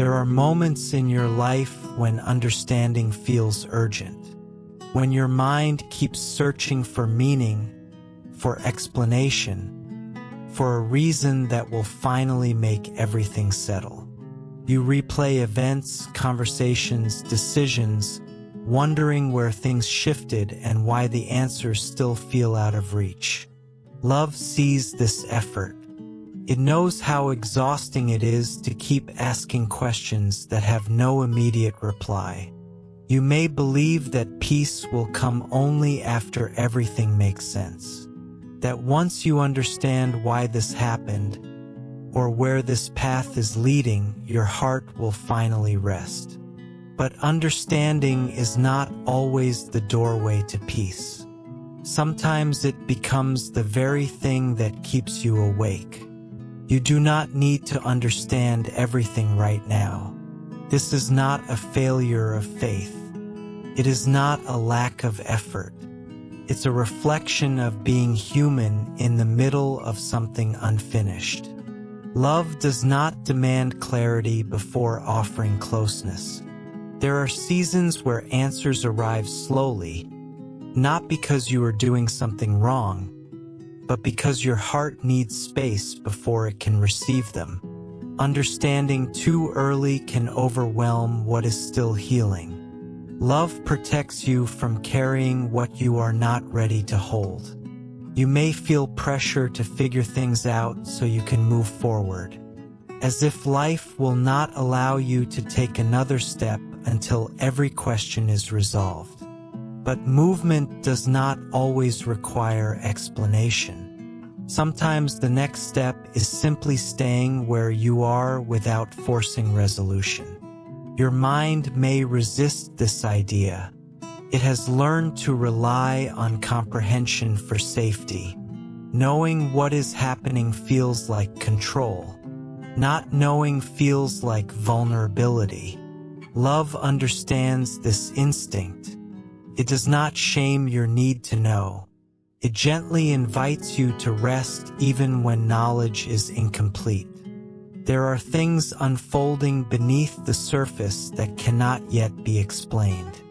There are moments in your life when understanding feels urgent, when your mind keeps searching for meaning, for explanation, for a reason that will finally make everything settle. You replay events, conversations, decisions, wondering where things shifted and why the answers still feel out of reach. Love sees this effort. It knows how exhausting it is to keep asking questions that have no immediate reply. You may believe that peace will come only after everything makes sense. That once you understand why this happened, or where this path is leading, your heart will finally rest. But understanding is not always the doorway to peace. Sometimes it becomes the very thing that keeps you awake. You do not need to understand everything right now. This is not a failure of faith. It is not a lack of effort. It's a reflection of being human in the middle of something unfinished. Love does not demand clarity before offering closeness. There are seasons where answers arrive slowly, not because you are doing something wrong, but because your heart needs space before it can receive them. Understanding too early can overwhelm what is still healing. Love protects you from carrying what you are not ready to hold. You may feel pressure to figure things out so you can move forward, as if life will not allow you to take another step until every question is resolved. But movement does not always require explanation. Sometimes the next step is simply staying where you are without forcing resolution. Your mind may resist this idea. It has learned to rely on comprehension for safety. Knowing what is happening feels like control. Not knowing feels like vulnerability. Love understands this instinct. It does not shame your need to know. It gently invites you to rest even when knowledge is incomplete. There are things unfolding beneath the surface that cannot yet be explained.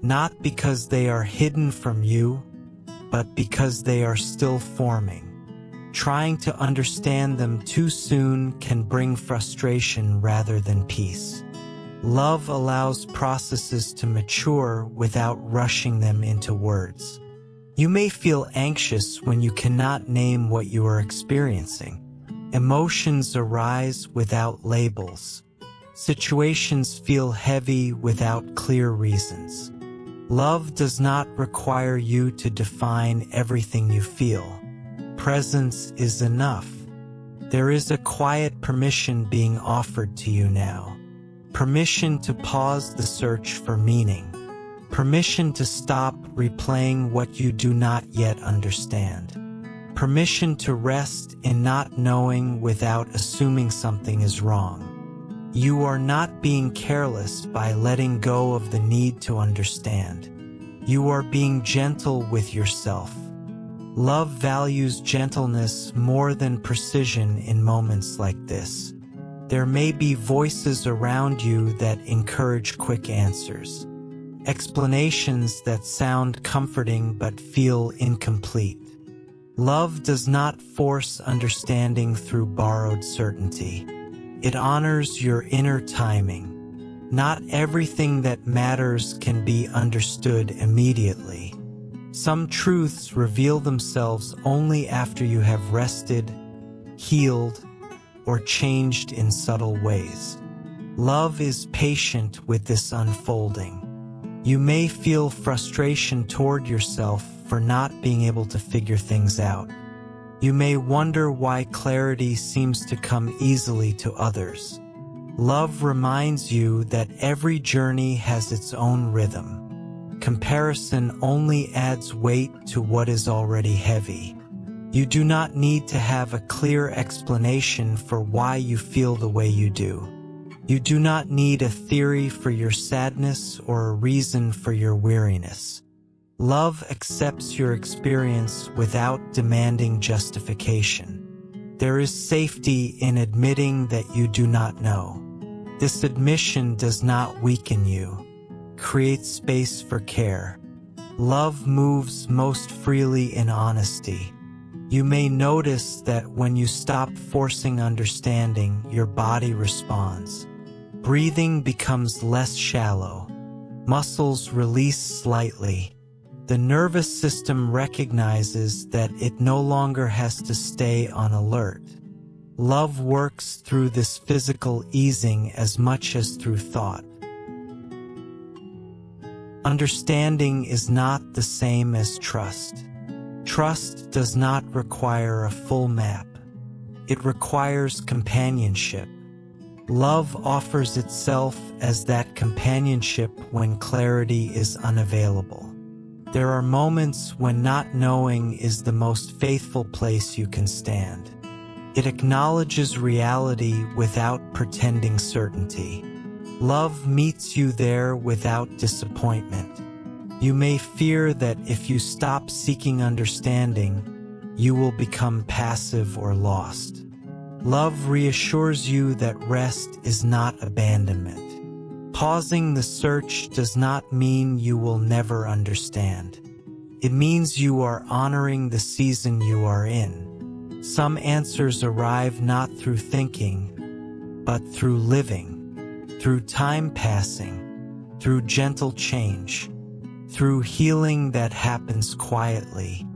Not because they are hidden from you, but because they are still forming. Trying to understand them too soon can bring frustration rather than peace. Love allows processes to mature without rushing them into words. You may feel anxious when you cannot name what you are experiencing. Emotions arise without labels. Situations feel heavy without clear reasons. Love does not require you to define everything you feel. Presence is enough. There is a quiet permission being offered to you now. Permission to pause the search for meaning. Permission to stop replaying what you do not yet understand. Permission to rest in not knowing without assuming something is wrong. You are not being careless by letting go of the need to understand. You are being gentle with yourself. Love values gentleness more than precision in moments like this. There may be voices around you that encourage quick answers. Explanations that sound comforting but feel incomplete. Love does not force understanding through borrowed certainty. It honors your inner timing. Not everything that matters can be understood immediately. Some truths reveal themselves only after you have rested, healed, or changed in subtle ways. Love is patient with this unfolding. You may feel frustration toward yourself for not being able to figure things out. You may wonder why clarity seems to come easily to others. Love reminds you that every journey has its own rhythm. Comparison only adds weight to what is already heavy. You do not need to have a clear explanation for why you feel the way you do. You do not need a theory for your sadness or a reason for your weariness. Love accepts your experience without demanding justification. There is safety in admitting that you do not know. This admission does not weaken you. Create space for care. Love moves most freely in honesty. You may notice that when you stop forcing understanding, your body responds. Breathing becomes less shallow. Muscles release slightly. The nervous system recognizes that it no longer has to stay on alert. Love works through this physical easing as much as through thought. Understanding is not the same as trust. Trust does not require a full map. It requires companionship. Love offers itself as that companionship when clarity is unavailable. There are moments when not knowing is the most faithful place you can stand. It acknowledges reality without pretending certainty. Love meets you there without disappointment. You may fear that if you stop seeking understanding, you will become passive or lost. Love reassures you that rest is not abandonment. Pausing the search does not mean you will never understand. It means you are honoring the season you are in. Some answers arrive not through thinking, but through living, through time passing, through gentle change, through healing that happens quietly.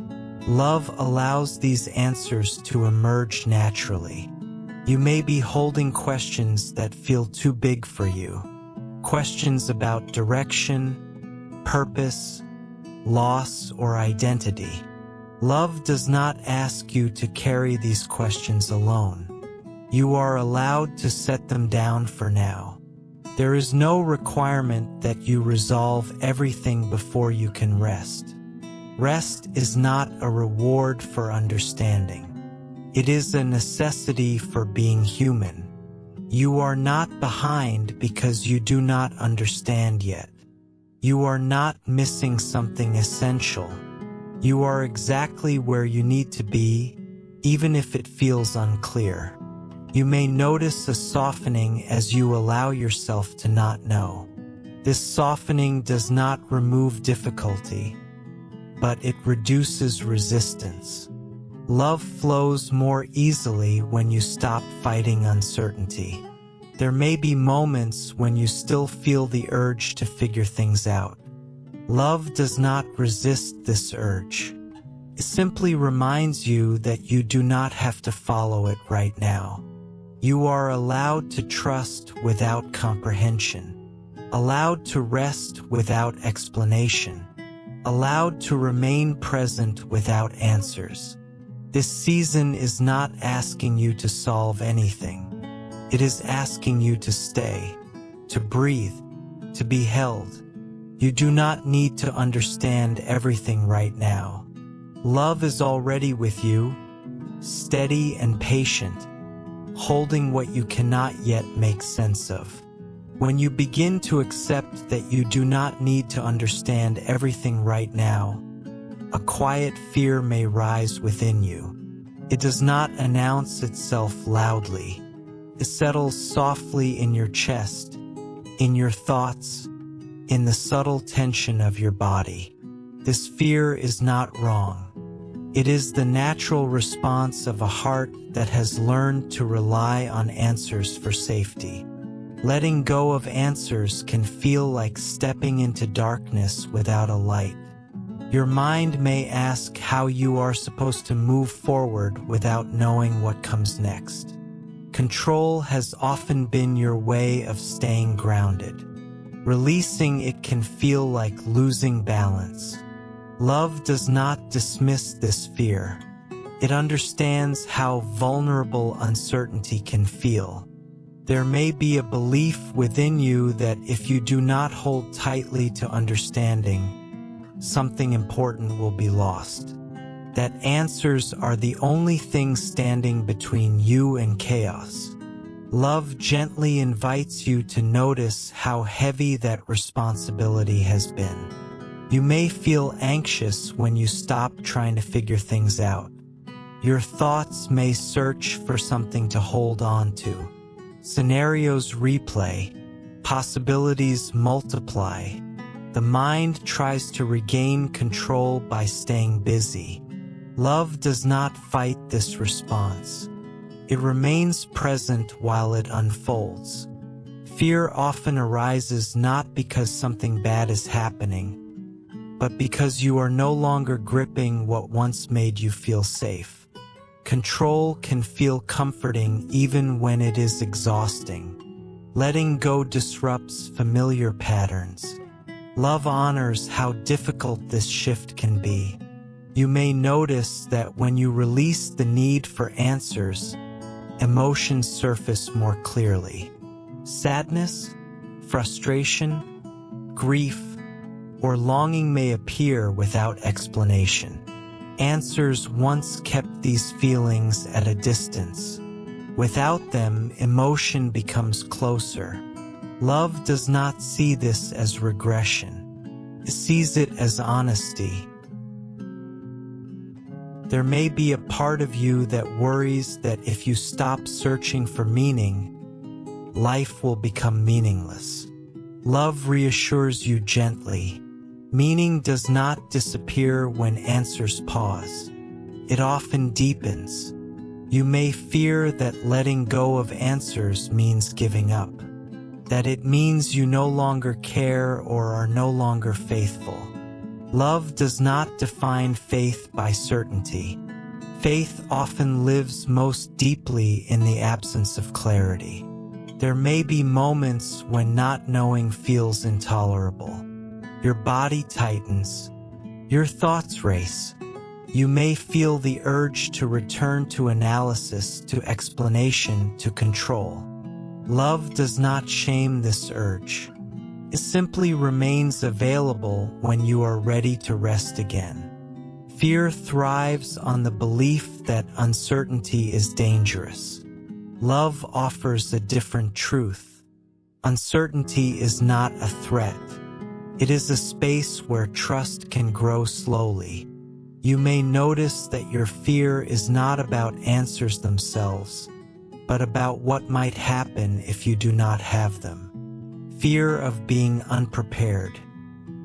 Love allows these answers to emerge naturally. You may be holding questions that feel too big for you. Questions about direction, purpose, loss, or identity. Love does not ask you to carry these questions alone. You are allowed to set them down for now. There is no requirement that you resolve everything before you can rest. Rest is not a reward for understanding. It is a necessity for being human. You are not behind because you do not understand yet. You are not missing something essential. You are exactly where you need to be, even if it feels unclear. You may notice a softening as you allow yourself to not know. This softening does not remove difficulty, but it reduces resistance. Love flows more easily when you stop fighting uncertainty. There may be moments when you still feel the urge to figure things out. Love does not resist this urge. It simply reminds you that you do not have to follow it right now. You are allowed to trust without comprehension, allowed to rest without explanation, allowed to remain present without answers. This season is not asking you to solve anything. It is asking you to stay, to breathe, to be held. You do not need to understand everything right now. Love is already with you, steady and patient, holding what you cannot yet make sense of. When you begin to accept that you do not need to understand everything right now, a quiet fear may rise within you. It does not announce itself loudly. It settles softly in your chest, in your thoughts, in the subtle tension of your body. This fear is not wrong. It is the natural response of a heart that has learned to rely on answers for safety. Letting go of answers can feel like stepping into darkness without a light. Your mind may ask how you are supposed to move forward without knowing what comes next. Control has often been your way of staying grounded. Releasing it can feel like losing balance. Love does not dismiss this fear. It understands how vulnerable uncertainty can feel. There may be a belief within you that if you do not hold tightly to understanding, something important will be lost. That answers are the only thing standing between you and chaos. Love gently invites you to notice how heavy that responsibility has been. You may feel anxious when you stop trying to figure things out. Your thoughts may search for something to hold on to, Scenarios replay, possibilities multiply. The mind tries to regain control by staying busy. Love does not fight this response. It remains present while it unfolds. Fear often arises not because something bad is happening, but because you are no longer gripping what once made you feel safe. Control can feel comforting even when it is exhausting. Letting go disrupts familiar patterns. Love honors how difficult this shift can be. You may notice that when you release the need for answers, emotions surface more clearly. Sadness, frustration, grief, or longing may appear without explanation. Answers once kept these feelings at a distance. Without them, emotion becomes closer. Love does not see this as regression. It sees it as honesty. There may be a part of you that worries that if you stop searching for meaning, life will become meaningless. Love reassures you gently. Meaning does not disappear when answers pause. It often deepens. You may fear that letting go of answers means giving up, that it means you no longer care or are no longer faithful. Love does not define faith by certainty. Faith often lives most deeply in the absence of clarity. There may be moments when not knowing feels intolerable. Your body tightens. Your thoughts race. You may feel the urge to return to analysis, to explanation, to control. Love does not shame this urge. It simply remains available when you are ready to rest again. Fear thrives on the belief that uncertainty is dangerous. Love offers a different truth. Uncertainty is not a threat. It is a space where trust can grow slowly. You may notice that your fear is not about answers themselves, but about what might happen if you do not have them. Fear of being unprepared.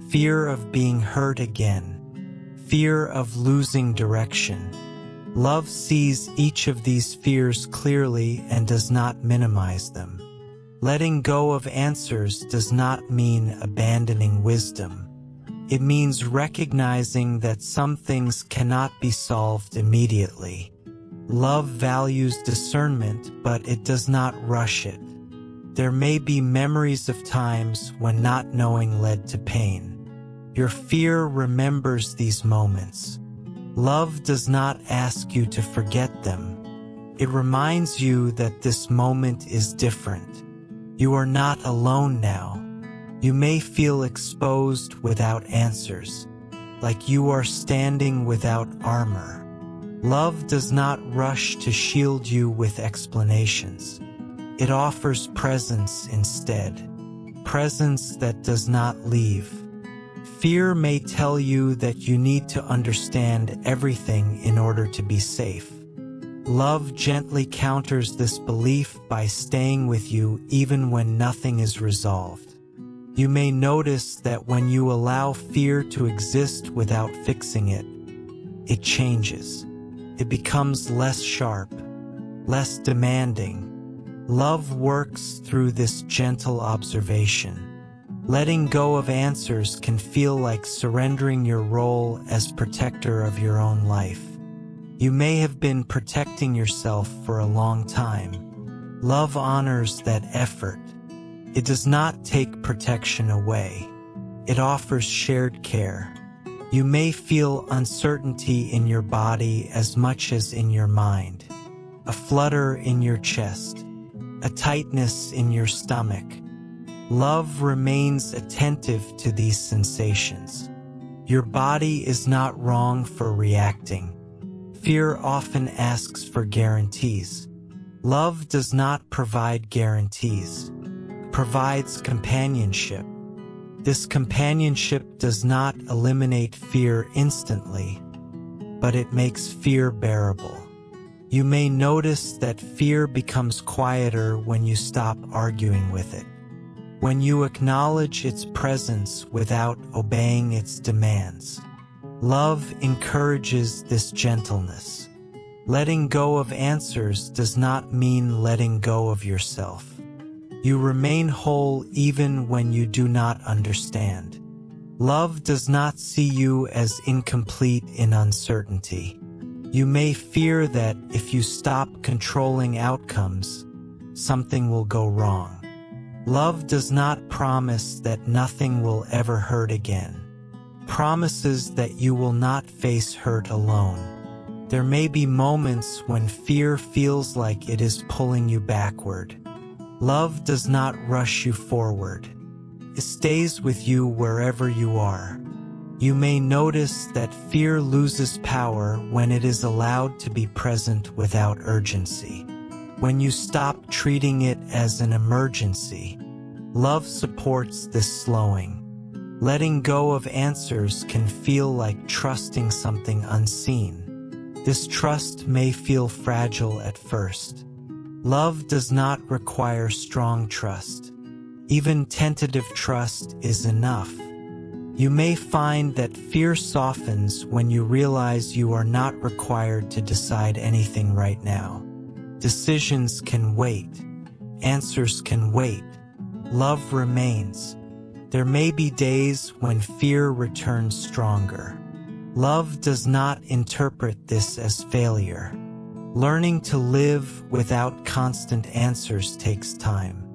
Fear of being hurt again. Fear of losing direction. Love sees each of these fears clearly and does not minimize them. Letting go of answers does not mean abandoning wisdom. It means recognizing that some things cannot be solved immediately. Love values discernment, but it does not rush it. There may be memories of times when not knowing led to pain. Your fear remembers these moments. Love does not ask you to forget them. It reminds you that this moment is different. You are not alone now. You may feel exposed without answers, like you are standing without armor. Love does not rush to shield you with explanations. It offers presence instead, presence that does not leave. Fear may tell you that you need to understand everything in order to be safe. Love gently counters this belief by staying with you even when nothing is resolved. You may notice that when you allow fear to exist without fixing it, it changes. It becomes less sharp, less demanding. Love works through this gentle observation. Letting go of answers can feel like surrendering your role as protector of your own life. You may have been protecting yourself for a long time. Love honors that effort. It does not take protection away. It offers shared care. You may feel uncertainty in your body as much as in your mind. A flutter in your chest. A tightness in your stomach. Love remains attentive to these sensations. Your body is not wrong for reacting. Fear often asks for guarantees. Love does not provide guarantees. It provides companionship. This companionship does not eliminate fear instantly, but it makes fear bearable. You may notice that fear becomes quieter when you stop arguing with it, when you acknowledge its presence without obeying its demands. Love encourages this gentleness. Letting go of answers does not mean letting go of yourself. You remain whole even when you do not understand. Love does not see you as incomplete in uncertainty. You may fear that if you stop controlling outcomes, something will go wrong. Love does not promise that nothing will ever hurt again. Promises that you will not face hurt alone. There may be moments when fear feels like it is pulling you backward. Love does not rush you forward. It stays with you wherever you are. You may notice that fear loses power when it is allowed to be present without urgency. When you stop treating it as an emergency, love supports this slowing. Letting go of answers can feel like trusting something unseen. This trust may feel fragile at first. Love does not require strong trust. Even tentative trust is enough. You may find that fear softens when you realize you are not required to decide anything right now. Decisions can wait. Answers can wait. Love remains. There may be days when fear returns stronger. Love does not interpret this as failure. Learning to live without constant answers takes time.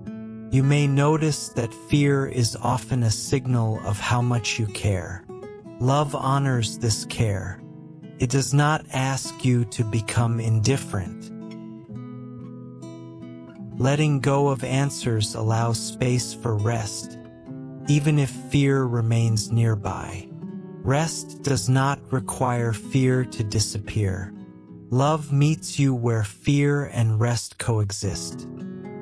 You may notice that fear is often a signal of how much you care. Love honors this care. It does not ask you to become indifferent. Letting go of answers allows space for rest, even if fear remains nearby. Rest does not require fear to disappear. Love meets you where fear and rest coexist.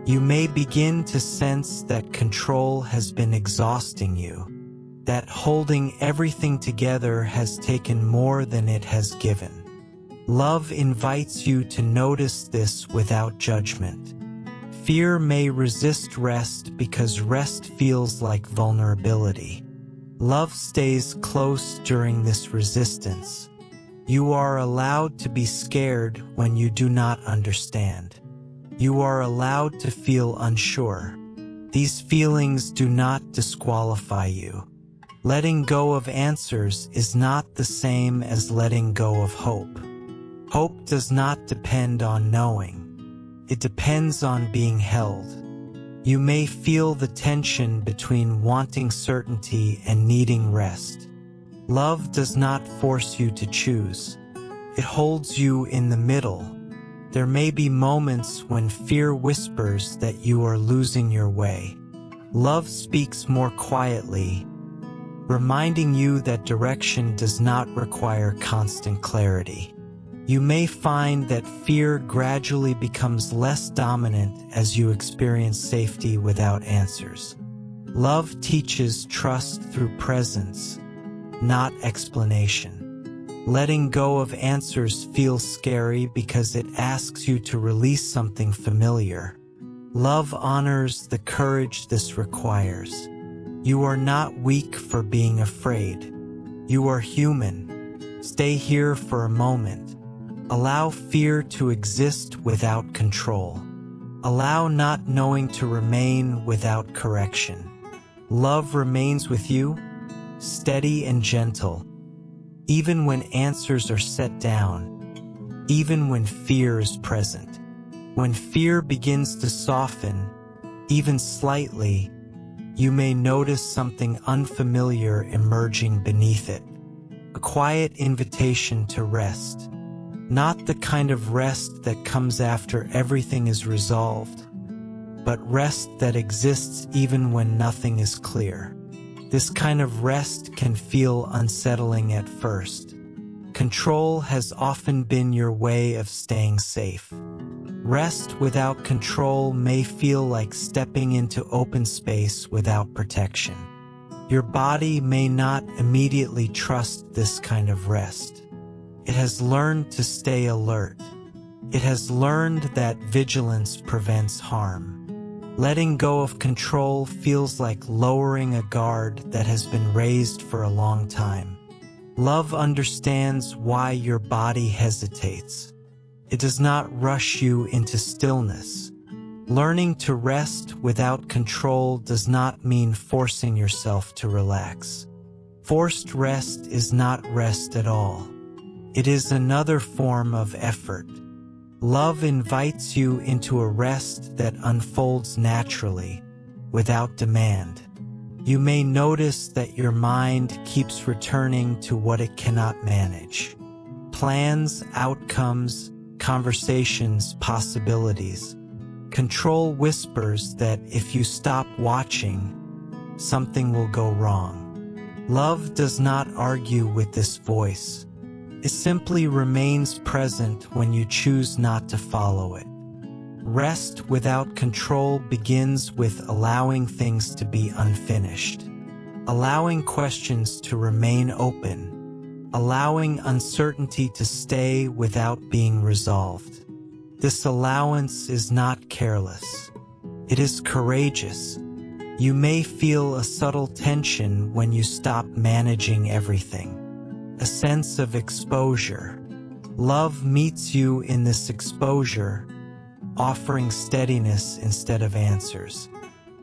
You may begin to sense that control has been exhausting you, that holding everything together has taken more than it has given. Love invites you to notice this without judgment. Fear may resist rest because rest feels like vulnerability. Love stays close during this resistance. You are allowed to be scared when you do not understand. You are allowed to feel unsure. These feelings do not disqualify you. Letting go of answers is not the same as letting go of hope. Hope does not depend on knowing. It depends on being held. You may feel the tension between wanting certainty and needing rest. Love does not force you to choose. It holds you in the middle. There may be moments when fear whispers that you are losing your way. Love speaks more quietly, reminding you that direction does not require constant clarity. You may find that fear gradually becomes less dominant as you experience safety without answers. Love teaches trust through presence, not explanation. Letting go of answers feels scary because it asks you to release something familiar. Love honors the courage this requires. You are not weak for being afraid. You are human. Stay here for a moment. Allow fear to exist without control. Allow not knowing to remain without correction. Love remains with you, steady and gentle, even when answers are set down, even when fear is present. When fear begins to soften, even slightly, you may notice something unfamiliar emerging beneath it. A quiet invitation to rest. Not the kind of rest that comes after everything is resolved, but rest that exists even when nothing is clear. This kind of rest can feel unsettling at first. Control has often been your way of staying safe. Rest without control may feel like stepping into open space without protection. Your body may not immediately trust this kind of rest. It has learned to stay alert. It has learned that vigilance prevents harm. Letting go of control feels like lowering a guard that has been raised for a long time. Love understands why your body hesitates. It does not rush you into stillness. Learning to rest without control does not mean forcing yourself to relax. Forced rest is not rest at all. It is another form of effort. Love invites you into a rest that unfolds naturally, without demand. You may notice that your mind keeps returning to what it cannot manage. Plans, outcomes, conversations, possibilities. Control whispers that if you stop watching, something will go wrong. Love does not argue with this voice. It simply remains present when you choose not to follow it. Rest without control begins with allowing things to be unfinished, allowing questions to remain open, allowing uncertainty to stay without being resolved. This allowance is not careless. It is courageous. You may feel a subtle tension when you stop managing everything. A sense of exposure. Love meets you in this exposure, offering steadiness instead of answers.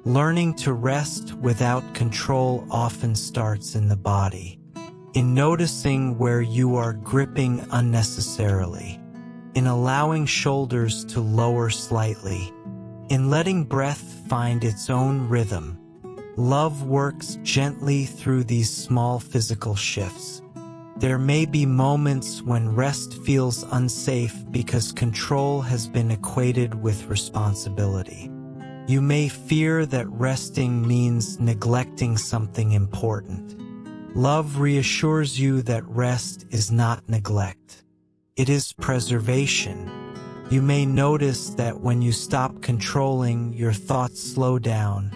Learning to rest without control often starts in the body, in noticing where you are gripping unnecessarily, in allowing shoulders to lower slightly, in letting breath find its own rhythm. Love works gently through these small physical shifts. There may be moments when rest feels unsafe because control has been equated with responsibility. You may fear that resting means neglecting something important. Love reassures you that rest is not neglect. It is preservation. You may notice that when you stop controlling, your thoughts slow down,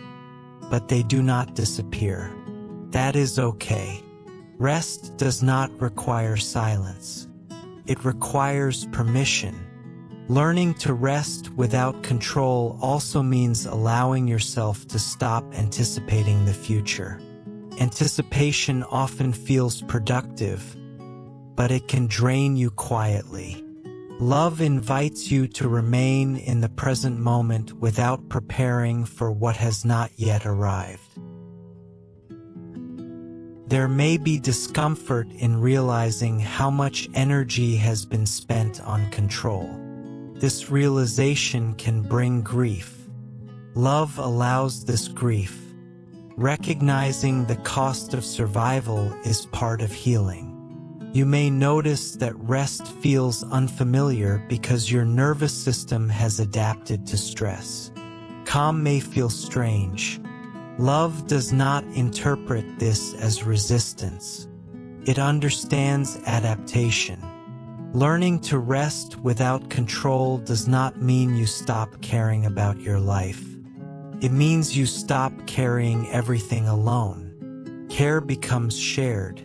but they do not disappear. That is okay. Rest does not require silence. It requires permission. Learning to rest without control also means allowing yourself to stop anticipating the future. Anticipation often feels productive, but it can drain you quietly. Love invites you to remain in the present moment without preparing for what has not yet arrived. There may be discomfort in realizing how much energy has been spent on control. This realization can bring grief. Love allows this grief. Recognizing the cost of survival is part of healing. You may notice that rest feels unfamiliar because your nervous system has adapted to stress. Calm may feel strange. Love does not interpret this as resistance. It understands adaptation. Learning to rest without control does not mean you stop caring about your life. It means you stop carrying everything alone. Care becomes shared.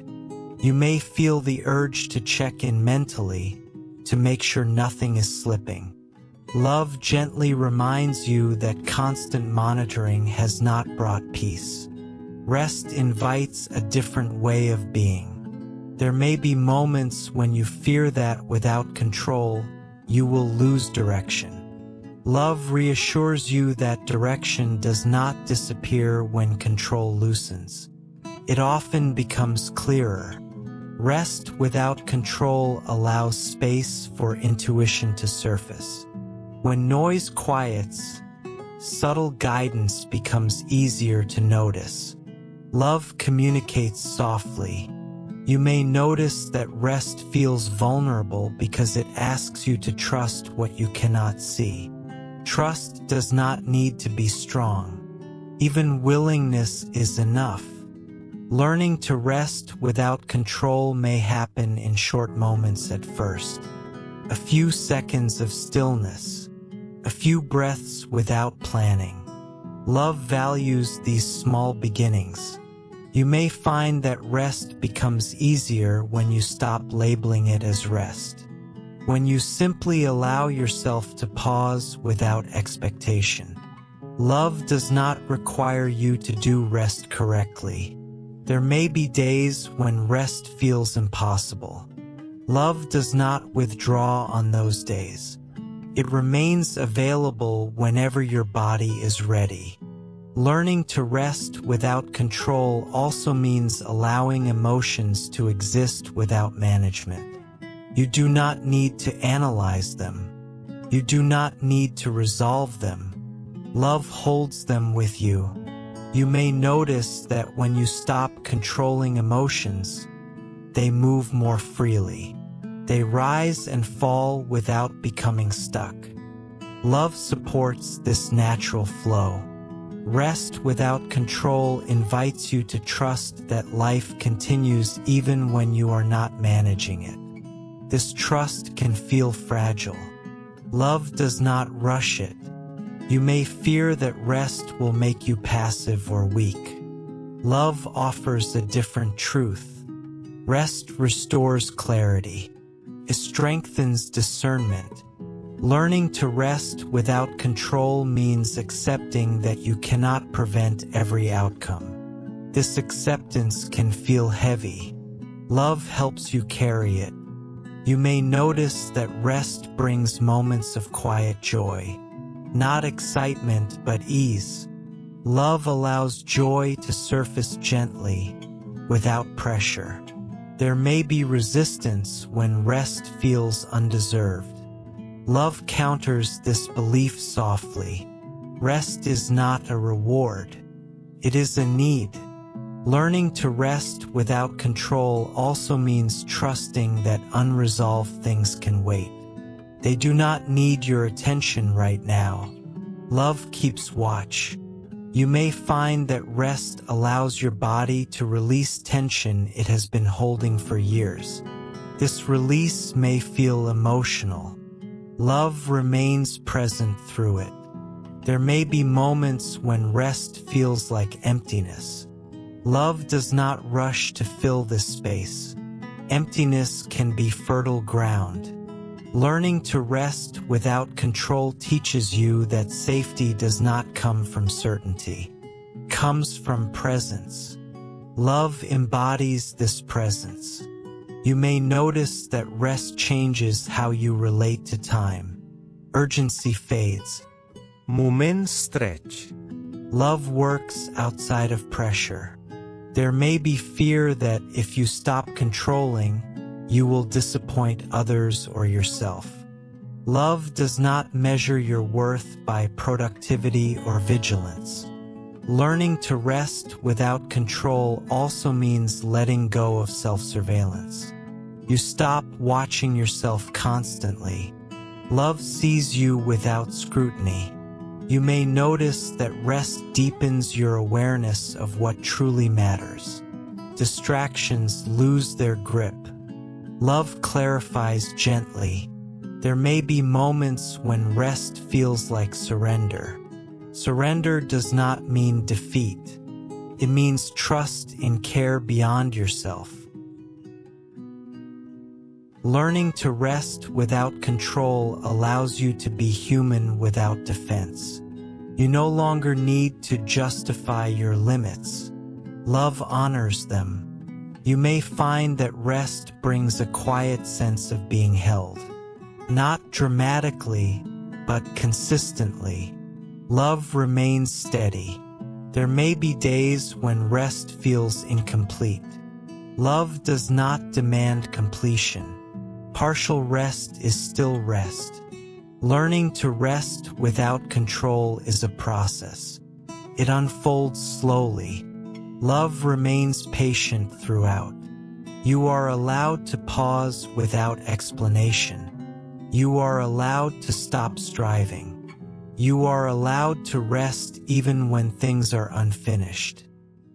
You may feel the urge to check in mentally to make sure nothing is slipping. Love gently reminds you that constant monitoring has not brought peace. Rest invites a different way of being. There may be moments when you fear that without control, you will lose direction. Love reassures you that direction does not disappear when control loosens. It often becomes clearer. Rest without control allows space for intuition to surface. When noise quiets, subtle guidance becomes easier to notice. Love communicates softly. You may notice that rest feels vulnerable because it asks you to trust what you cannot see. Trust does not need to be strong. Even willingness is enough. Learning to rest without control may happen in short moments at first. A few seconds of stillness, a few breaths without planning. Love values these small beginnings. You may find that rest becomes easier when you stop labeling it as rest. when you simply allow yourself to pause without expectation. Love does not require you to do rest correctly. There may be days when rest feels impossible. Love does not withdraw on those days. It remains available whenever your body is ready. Learning to rest without control also means allowing emotions to exist without management. You do not need to analyze them. You do not need to resolve them. Love holds them with you. You may notice that when you stop controlling emotions, they move more freely. They rise and fall without becoming stuck. Love supports this natural flow. Rest without control invites you to trust that life continues even when you are not managing it. This trust can feel fragile. Love does not rush it. You may fear that rest will make you passive or weak. Love offers a different truth. Rest restores clarity. It strengthens discernment. Learning to rest without control means accepting that you cannot prevent every outcome. This acceptance can feel heavy. Love helps you carry it. You may notice that rest brings moments of quiet joy, not excitement but ease. Love allows joy to surface gently, without pressure. There may be resistance when rest feels undeserved. Love counters this belief softly. Rest is not a reward. It is a need. Learning to rest without control also means trusting that unresolved things can wait. They do not need your attention right now. Love keeps watch. You may find that rest allows your body to release tension it has been holding for years. This release may feel emotional. Love remains present through it. There may be moments when rest feels like emptiness. Love does not rush to fill this space. Emptiness can be fertile ground. Learning to rest without control teaches you that safety does not come from certainty. It comes from presence. Love embodies this presence. You may notice that rest changes how you relate to time. Urgency fades. Moments stretch. Love works outside of pressure. There may be fear that if you stop controlling, you will disappoint others or yourself. Love does not measure your worth by productivity or vigilance. Learning to rest without control also means letting go of self-surveillance. You stop watching yourself constantly. Love sees you without scrutiny. You may notice that rest deepens your awareness of what truly matters. Distractions lose their grip. Love clarifies gently. There may be moments when rest feels like surrender. Surrender does not mean defeat. It means trust in care beyond yourself. Learning to rest without control allows you to be human without defense. You no longer need to justify your limits. Love honors them. You may find that rest brings a quiet sense of being held. Not dramatically, but consistently. Love remains steady. There may be days when rest feels incomplete. Love does not demand completion. Partial rest is still rest. Learning to rest without control is a process. It unfolds slowly. Love remains patient throughout. You are allowed to pause without explanation. You are allowed to stop striving. You are allowed to rest even when things are unfinished.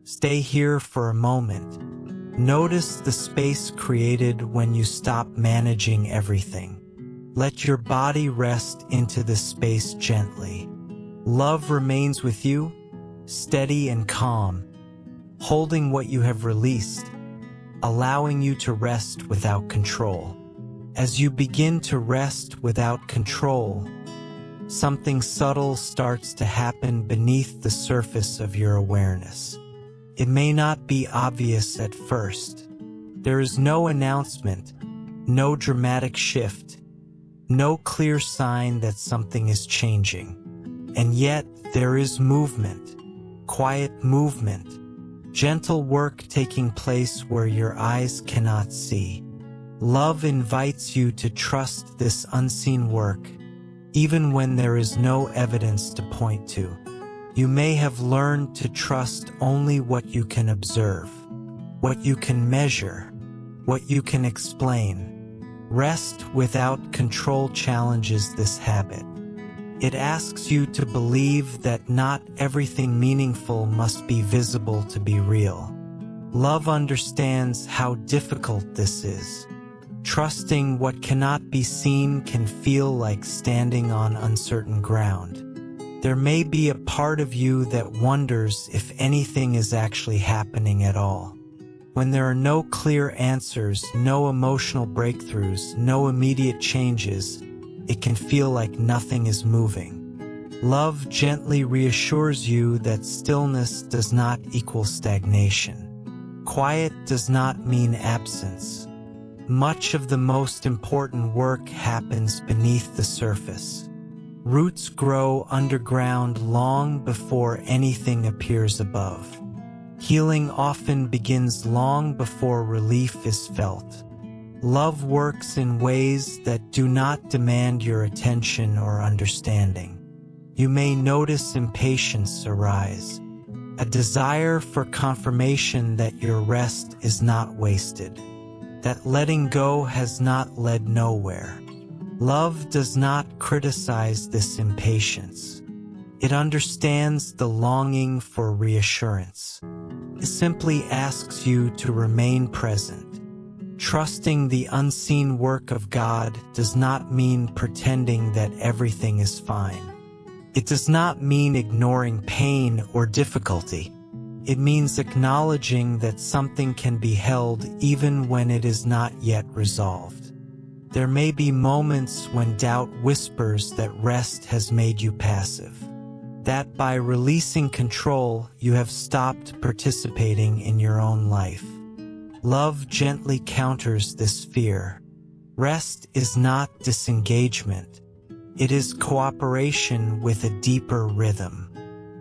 Stay here for a moment. Notice the space created when you stop managing everything. Let your body rest into this space gently. Love remains with you, steady and calm, holding what you have released, allowing you to rest without control. As you begin to rest without control, something subtle starts to happen beneath the surface of your awareness. It may not be obvious at first. There is no announcement, no dramatic shift, no clear sign that something is changing. And yet there is movement, quiet movement, gentle work taking place where your eyes cannot see. Love invites you to trust this unseen work, even when there is no evidence to point to. You may have learned to trust only what you can observe, what you can measure, what you can explain. Rest without control challenges this habit. It asks you to believe that not everything meaningful must be visible to be real. Love understands how difficult this is. Trusting what cannot be seen can feel like standing on uncertain ground. There may be a part of you that wonders if anything is actually happening at all. When there are no clear answers, no emotional breakthroughs, no immediate changes, it can feel like nothing is moving. Love gently reassures you that stillness does not equal stagnation. Quiet does not mean absence. Much of the most important work happens beneath the surface. Roots grow underground long before anything appears above. Healing often begins long before relief is felt. Love works in ways that do not demand your attention or understanding. You may notice impatience arise, a desire for confirmation that your rest is not wasted, that letting go has not led nowhere. Love does not criticize this impatience. It understands the longing for reassurance. It simply asks you to remain present. Trusting the unseen work of God does not mean pretending that everything is fine. It does not mean ignoring pain or difficulty. It means acknowledging that something can be held even when it is not yet resolved. There may be moments when doubt whispers that rest has made you passive, that by releasing control you have stopped participating in your own life. Love gently counters this fear. Rest is not disengagement. It is cooperation with a deeper rhythm.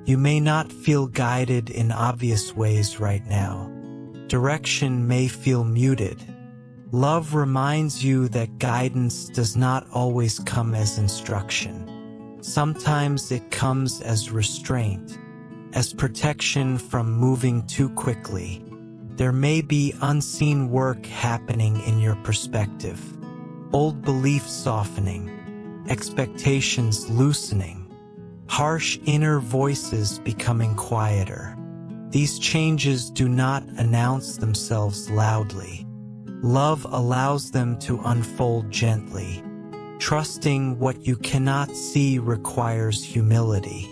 You may not feel guided in obvious ways right now. Direction may feel muted. Love reminds you that guidance does not always come as instruction. Sometimes it comes as restraint, as protection from moving too quickly. There may be unseen work happening in your perspective, old beliefs softening, expectations loosening, harsh inner voices becoming quieter. These changes do not announce themselves loudly. Love allows them to unfold gently. Trusting what you cannot see requires humility.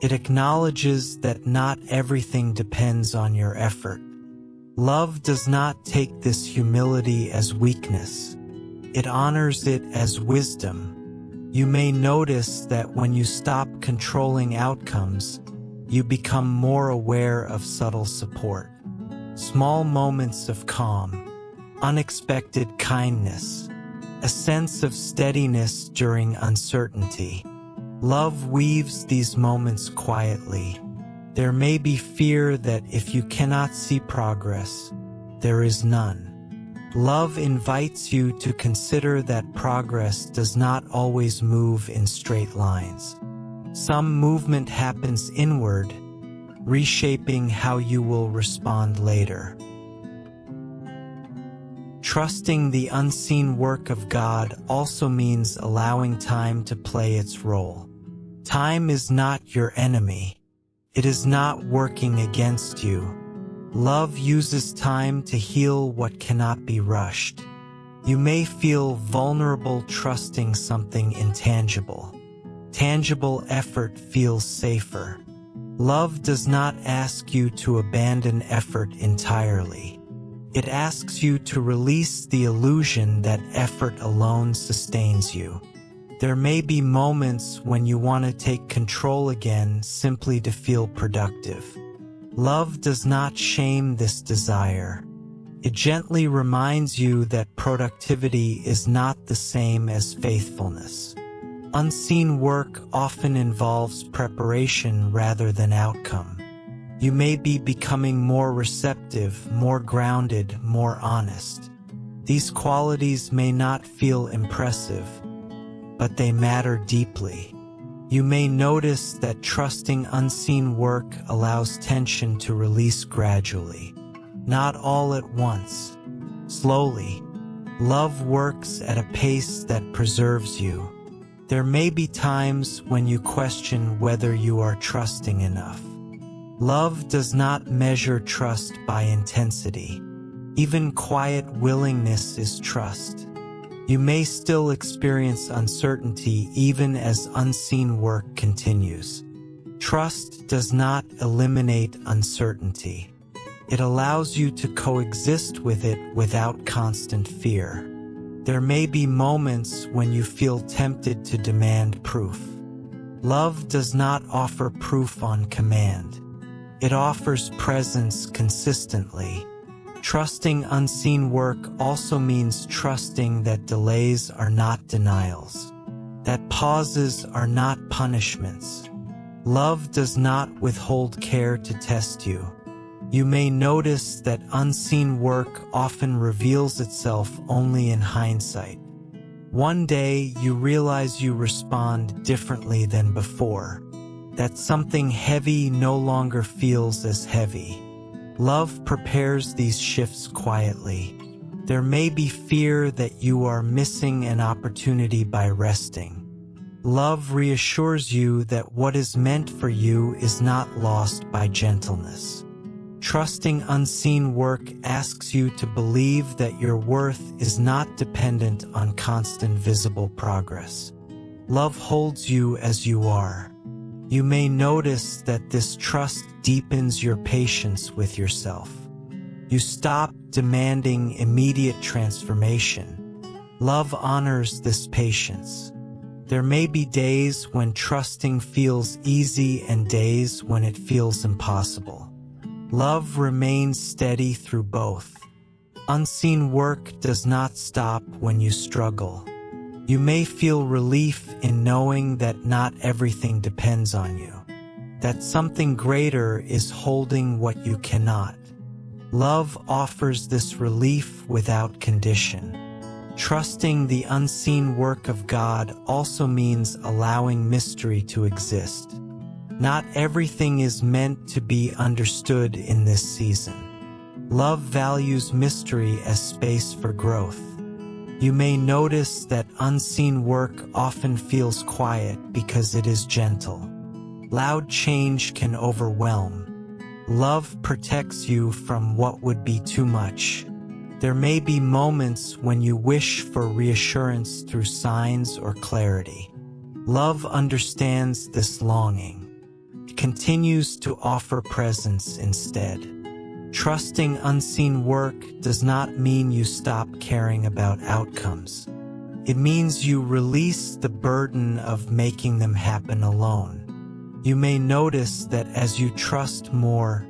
It acknowledges that not everything depends on your effort. Love does not take this humility as weakness. It honors it as wisdom. You may notice that when you stop controlling outcomes, you become more aware of subtle support. Small moments of calm, unexpected kindness, a sense of steadiness during uncertainty. Love weaves these moments quietly. There may be fear that if you cannot see progress, there is none. Love invites you to consider that progress does not always move in straight lines. Some movement happens inward, reshaping how you will respond later. Trusting the unseen work of God also means allowing time to play its role. Time is not your enemy. It is not working against you. Love uses time to heal what cannot be rushed. You may feel vulnerable trusting something intangible. Tangible effort feels safer. Love does not ask you to abandon effort entirely. It asks you to release the illusion that effort alone sustains you. There may be moments when you want to take control again simply to feel productive. Love does not shame this desire. It gently reminds you that productivity is not the same as faithfulness. Unseen work often involves preparation rather than outcome. You may be becoming more receptive, more grounded, more honest. These qualities may not feel impressive, but they matter deeply. You may notice that trusting unseen work allows tension to release gradually. Not all at once. Slowly. Love works at a pace that preserves you. There may be times when you question whether you are trusting enough. Love does not measure trust by intensity. Even quiet willingness is trust. You may still experience uncertainty even as unseen work continues. Trust does not eliminate uncertainty. It allows you to coexist with it without constant fear. There may be moments when you feel tempted to demand proof. Love does not offer proof on command. It offers presence consistently. Trusting unseen work also means trusting that delays are not denials, that pauses are not punishments. Love does not withhold care to test you. You may notice that unseen work often reveals itself only in hindsight. One day you realize you respond differently than before, that something heavy no longer feels as heavy. Love prepares these shifts quietly. There may be fear that you are missing an opportunity by resting. Love reassures you that what is meant for you is not lost by gentleness. Trusting unseen work asks you to believe that your worth is not dependent on constant visible progress. Love holds you as you are. You may notice that this trust deepens your patience with yourself. You stop demanding immediate transformation. Love honors this patience. There may be days when trusting feels easy and days when it feels impossible. Love remains steady through both. Unseen work does not stop when you struggle. You may feel relief in knowing that not everything depends on you, that something greater is holding what you cannot. Love offers this relief without condition. Trusting the unseen work of God also means allowing mystery to exist. Not everything is meant to be understood in this season. Love values mystery as space for growth. You may notice that unseen work often feels quiet because it is gentle. Loud change can overwhelm. Love protects you from what would be too much. There may be moments when you wish for reassurance through signs or clarity. Love understands this longing. It continues to offer presence instead. Trusting unseen work does not mean you stop caring about outcomes. It means you release the burden of making them happen alone. You may notice that as you trust more,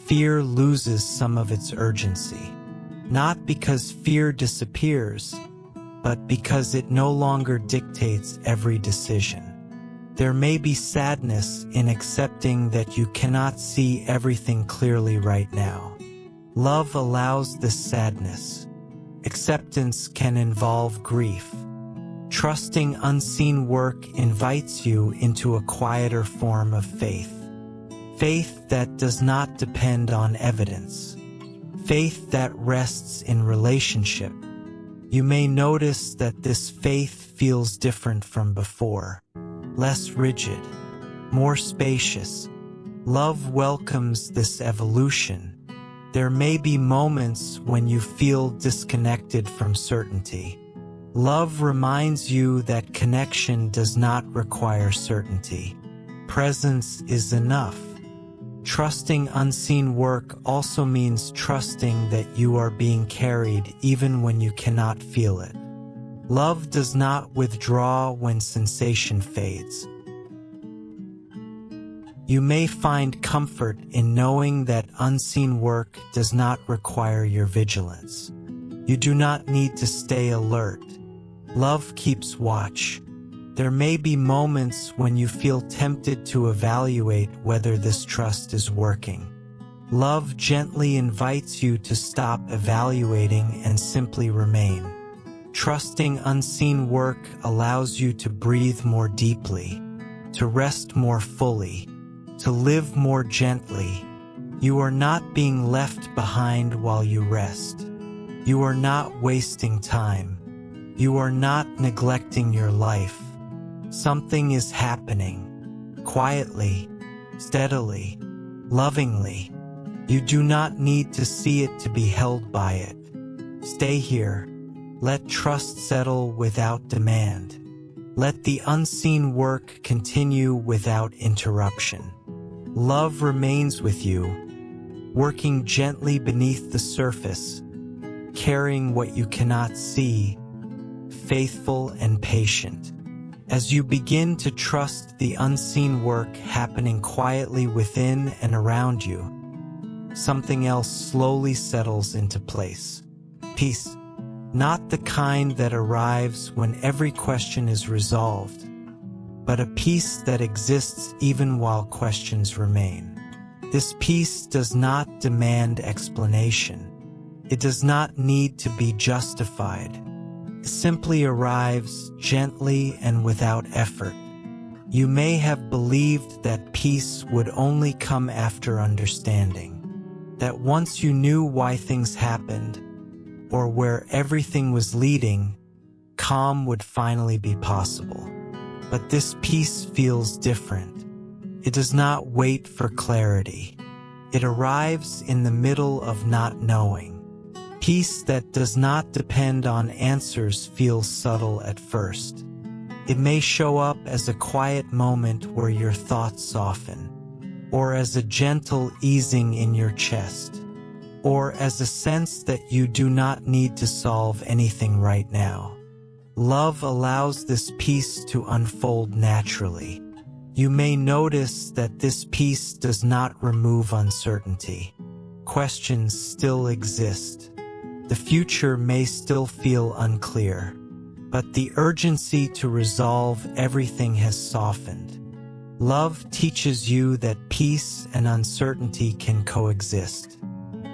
fear loses some of its urgency. Not because fear disappears, but because it no longer dictates every decision. There may be sadness in accepting that you cannot see everything clearly right now. Love allows this sadness. Acceptance can involve grief. Trusting unseen work invites you into a quieter form of faith. Faith that does not depend on evidence. Faith that rests in relationship. You may notice that this faith feels different from before. Less rigid, more spacious. Love welcomes this evolution. There may be moments when you feel disconnected from certainty. Love reminds you that connection does not require certainty. Presence is enough. Trusting unseen work also means trusting that you are being carried even when you cannot feel it. Love does not withdraw when sensation fades. You may find comfort in knowing that unseen work does not require your vigilance. You do not need to stay alert. Love keeps watch. There may be moments when you feel tempted to evaluate whether this trust is working. Love gently invites you to stop evaluating and simply remain. Trusting unseen work allows you to breathe more deeply, to rest more fully, to live more gently. You are not being left behind while you rest. You are not wasting time. You are not neglecting your life. Something is happening, quietly, steadily, lovingly. You do not need to see it to be held by it. Stay here. Let trust settle without demand. Let the unseen work continue without interruption. Love remains with you, working gently beneath the surface, carrying what you cannot see, faithful and patient. As you begin to trust the unseen work happening quietly within and around you, something else slowly settles into place. Peace, not the kind that arrives when every question is resolved, but a peace that exists even while questions remain. This peace does not demand explanation. It does not need to be justified. It simply arrives gently and without effort. You may have believed that peace would only come after understanding, that once you knew why things happened, or where everything was leading, calm would finally be possible. But this peace feels different. It does not wait for clarity. It arrives in the middle of not knowing. Peace that does not depend on answers feels subtle at first. It may show up as a quiet moment where your thoughts soften, or as a gentle easing in your chest, or as a sense that you do not need to solve anything right now. Love allows this peace to unfold naturally. You may notice that this peace does not remove uncertainty. Questions still exist. The future may still feel unclear, but the urgency to resolve everything has softened. Love teaches you that peace and uncertainty can coexist.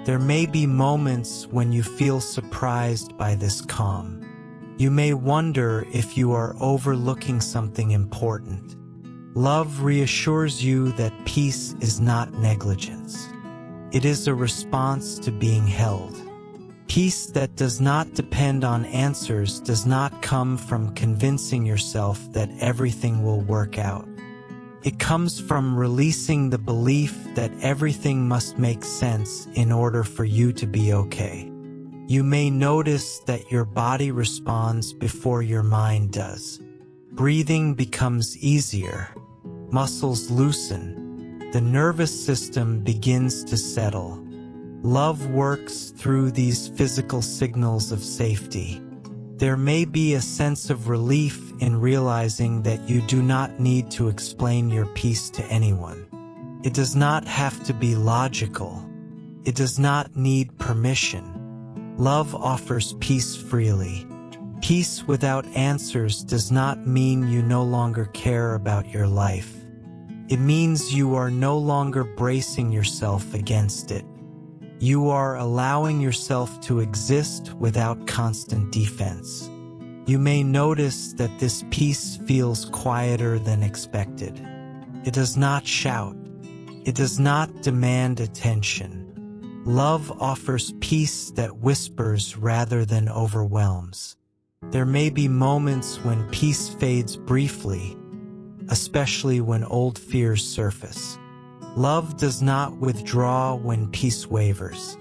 There may be moments when you feel surprised by this calm. You may wonder if you are overlooking something important. Love reassures you that peace is not negligence. It is a response to being held. Peace that does not depend on answers does not come from convincing yourself that everything will work out. It comes from releasing the belief that everything must make sense in order for you to be okay. You may notice that your body responds before your mind does. Breathing becomes easier. Muscles loosen. The nervous system begins to settle. Love works through these physical signals of safety. There may be a sense of relief in realizing that you do not need to explain your peace to anyone. It does not have to be logical. It does not need permission. Love offers peace freely. Peace without answers does not mean you no longer care about your life. It means you are no longer bracing yourself against it. You are allowing yourself to exist without constant defense. You may notice that this peace feels quieter than expected. It does not shout. It does not demand attention. Love offers peace that whispers rather than overwhelms. There may be moments when peace fades briefly, especially when old fears surface. Love does not withdraw when peace wavers.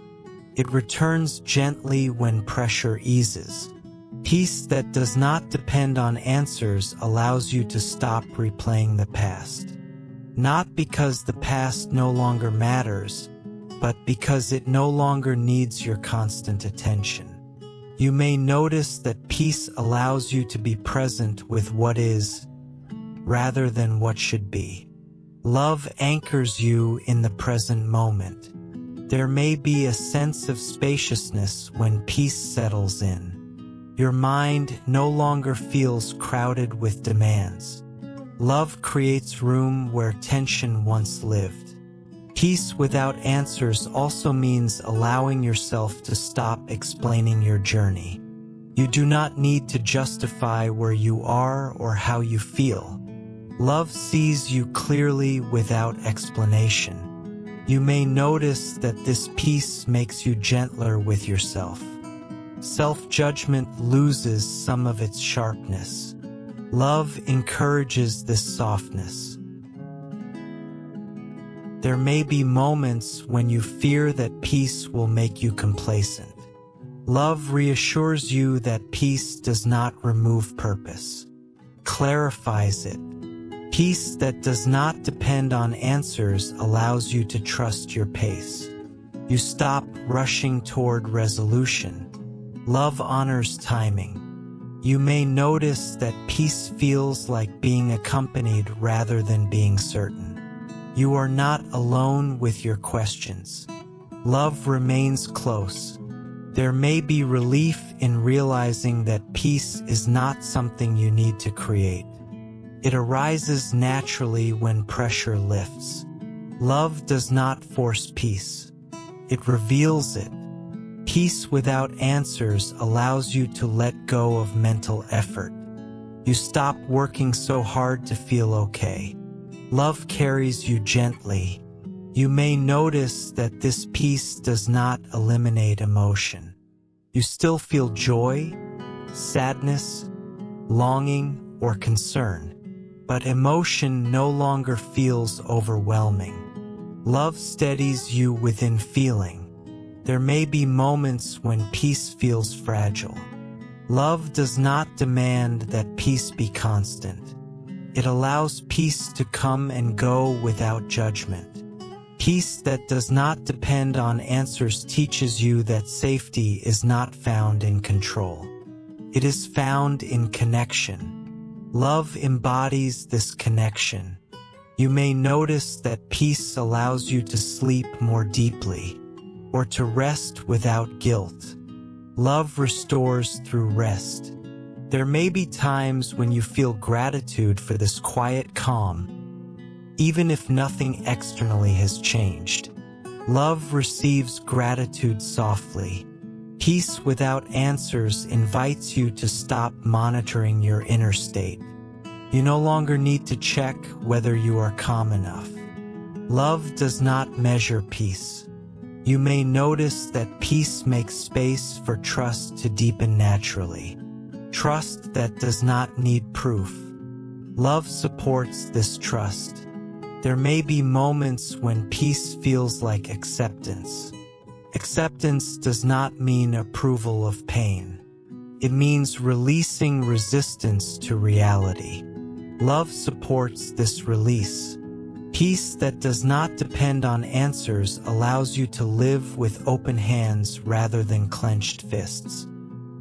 It returns gently when pressure eases. Peace that does not depend on answers allows you to stop replaying the past. not because the past no longer matters, but because it no longer needs your constant attention. You may notice that peace allows you to be present with what is, rather than what should be. Love anchors you in the present moment. There may be a sense of spaciousness when peace settles in. Your mind no longer feels crowded with demands. Love creates room where tension once lived. Peace without answers also means allowing yourself to stop explaining your journey. You do not need to justify where you are or how you feel. Love sees you clearly without explanation. You may notice that this peace makes you gentler with yourself. Self-judgment loses some of its sharpness. Love encourages this softness. There may be moments when you fear that peace will make you complacent. Love reassures you that peace does not remove purpose, clarifies it. Peace that does not depend on answers allows you to trust your pace. You stop rushing toward resolution. Love honors timing. You may notice that peace feels like being accompanied rather than being certain. You are not alone with your questions. Love remains close. There may be relief in realizing that peace is not something you need to create. It arises naturally when pressure lifts. Love does not force peace. It reveals it. Peace without answers allows you to let go of mental effort. You stop working so hard to feel okay. Love carries you gently. You may notice that this peace does not eliminate emotion. You still feel joy, sadness, longing, or concern. But emotion no longer feels overwhelming. Love steadies you within feeling. There may be moments when peace feels fragile. Love does not demand that peace be constant. It allows peace to come and go without judgment. Peace that does not depend on answers teaches you that safety is not found in control. It is found in connection. Love embodies this connection. You may notice that peace allows you to sleep more deeply, or to rest without guilt. Love restores through rest. There may be times when you feel gratitude for this quiet calm, even if nothing externally has changed. Love receives gratitude softly. Peace without answers invites you to stop monitoring your inner state. You no longer need to check whether you are calm enough. Love does not measure peace. You may notice that peace makes space for trust to deepen naturally. Trust that does not need proof. Love supports this trust. There may be moments when peace feels like acceptance. Acceptance does not mean approval of pain. It means releasing resistance to reality. Love supports this release. Peace that does not depend on answers allows you to live with open hands rather than clenched fists.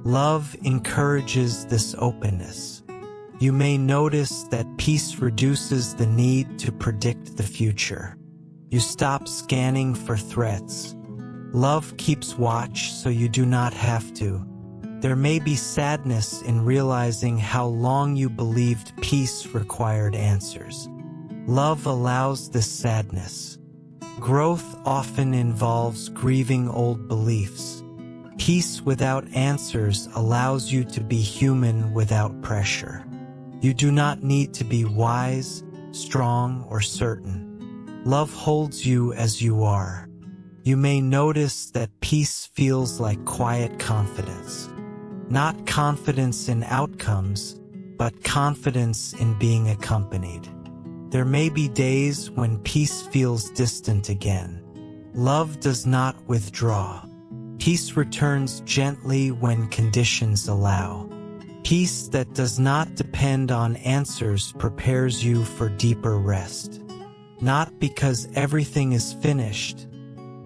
Love encourages this openness. You may notice that peace reduces the need to predict the future. You stop scanning for threats. Love keeps watch so you do not have to. There may be sadness in realizing how long you believed peace required answers. Love allows this sadness. Growth often involves grieving old beliefs. Peace without answers allows you to be human without pressure. You do not need to be wise, strong, or certain. Love holds you as you are. You may notice that peace feels like quiet confidence. Not confidence in outcomes, but confidence in being accompanied. There may be days when peace feels distant again. Love does not withdraw. Peace returns gently when conditions allow. Peace that does not depend on answers prepares you for deeper rest. not because everything is finished,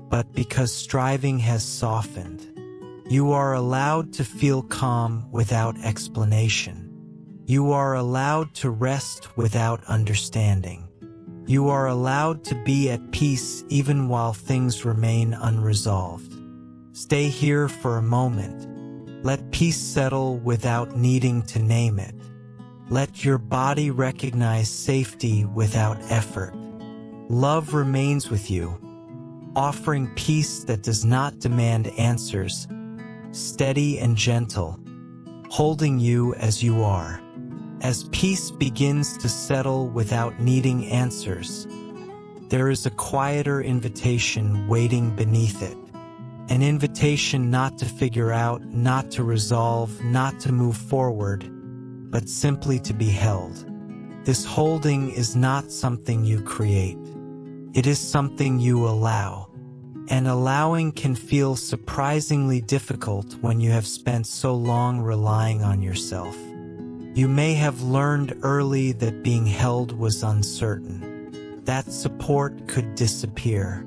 but because striving has softened. You are allowed to feel calm without explanation. You are allowed to rest without understanding. You are allowed to be at peace even while things remain unresolved. Stay here for a moment. Let peace settle without needing to name it. Let your body recognize safety without effort. Love remains with you, offering peace that does not demand answers, steady and gentle, holding you as you are. As peace begins to settle without needing answers, there is a quieter invitation waiting beneath it. An invitation not to figure out, not to resolve, not to move forward, but simply to be held. This holding is not something you create. It is something you allow. And allowing can feel surprisingly difficult when you have spent so long relying on yourself. You may have learned early that being held was uncertain, that support could disappear,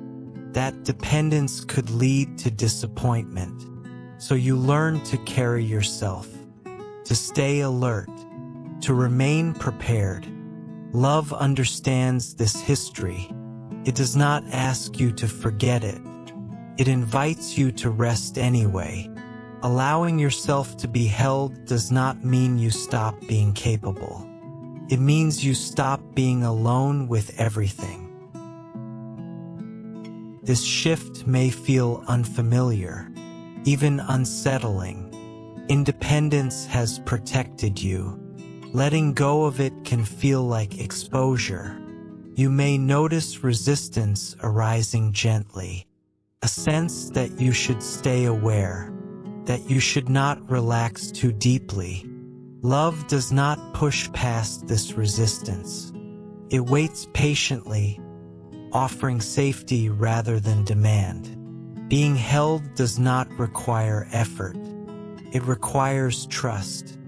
that dependence could lead to disappointment. So you learn to carry yourself, to stay alert, to remain prepared. Love understands this history. It does not ask you to forget it. It invites you to rest anyway. Allowing yourself to be held does not mean you stop being capable. It means you stop being alone with everything. This shift may feel unfamiliar, even unsettling. Independence has protected you. Letting go of it can feel like exposure. You may notice resistance arising gently. A sense that you should stay aware, that you should not relax too deeply. Love does not push past this resistance. It waits patiently, offering safety rather than demand. Being held does not require effort. It requires trust.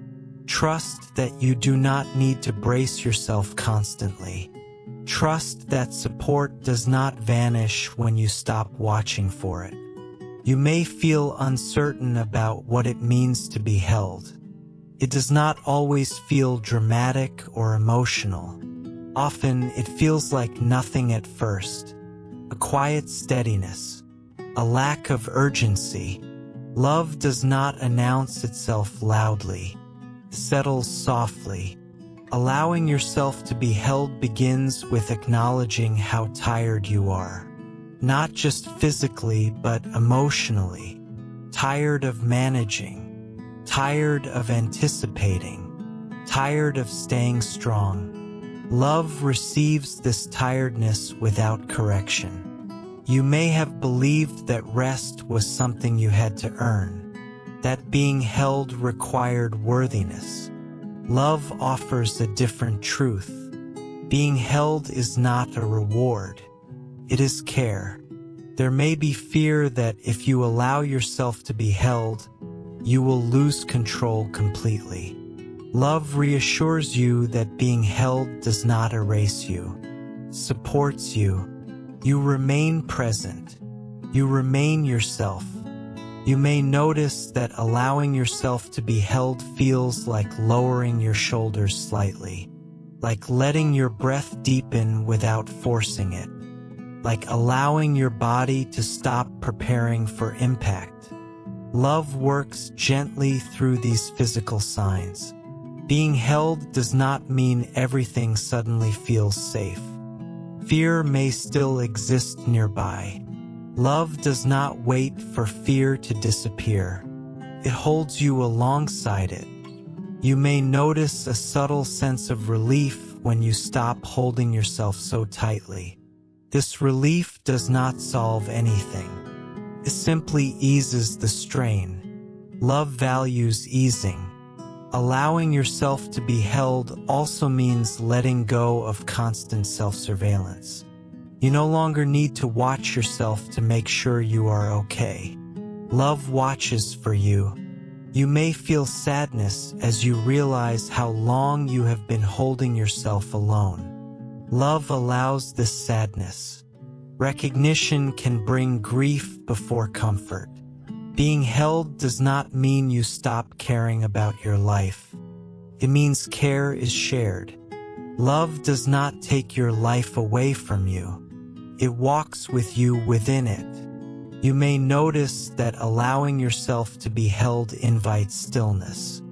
Trust that you do not need to brace yourself constantly. Trust that support does not vanish when you stop watching for it. You may feel uncertain about what it means to be held. It does not always feel dramatic or emotional. Often it feels like nothing at first. A quiet steadiness, a lack of urgency. Love does not announce itself loudly. It settles softly. Allowing yourself to be held begins with acknowledging how tired you are. Not just physically, but emotionally. Tired of managing. Tired of anticipating. Tired of staying strong. Love receives this tiredness without correction. You may have believed that rest was something you had to earn, that being held required worthiness. Love offers a different truth. Being held is not a reward. It is care. There may be fear that if you allow yourself to be held, you will lose control completely. Love reassures you that being held does not erase you, supports you. You remain present. You remain yourself. You may notice that allowing yourself to be held feels like lowering your shoulders slightly, like letting your breath deepen without forcing it, like allowing your body to stop preparing for impact. Love works gently through these physical signs. Being held does not mean everything suddenly feels safe. Fear may still exist nearby. Love does not wait for fear to disappear. It holds you alongside it. You may notice a subtle sense of relief when you stop holding yourself so tightly. This relief does not solve anything. It simply eases the strain. Love values easing. Allowing yourself to be held also means letting go of constant self-surveillance. You no longer need to watch yourself to make sure you are okay. Love watches for you. You may feel sadness as you realize how long you have been holding yourself alone. Love allows this sadness. Recognition can bring grief before comfort. Being held does not mean you stop caring about your life. It means care is shared. Love does not take your life away from you. It walks with you within it. You may notice that allowing yourself to be held invites stillness.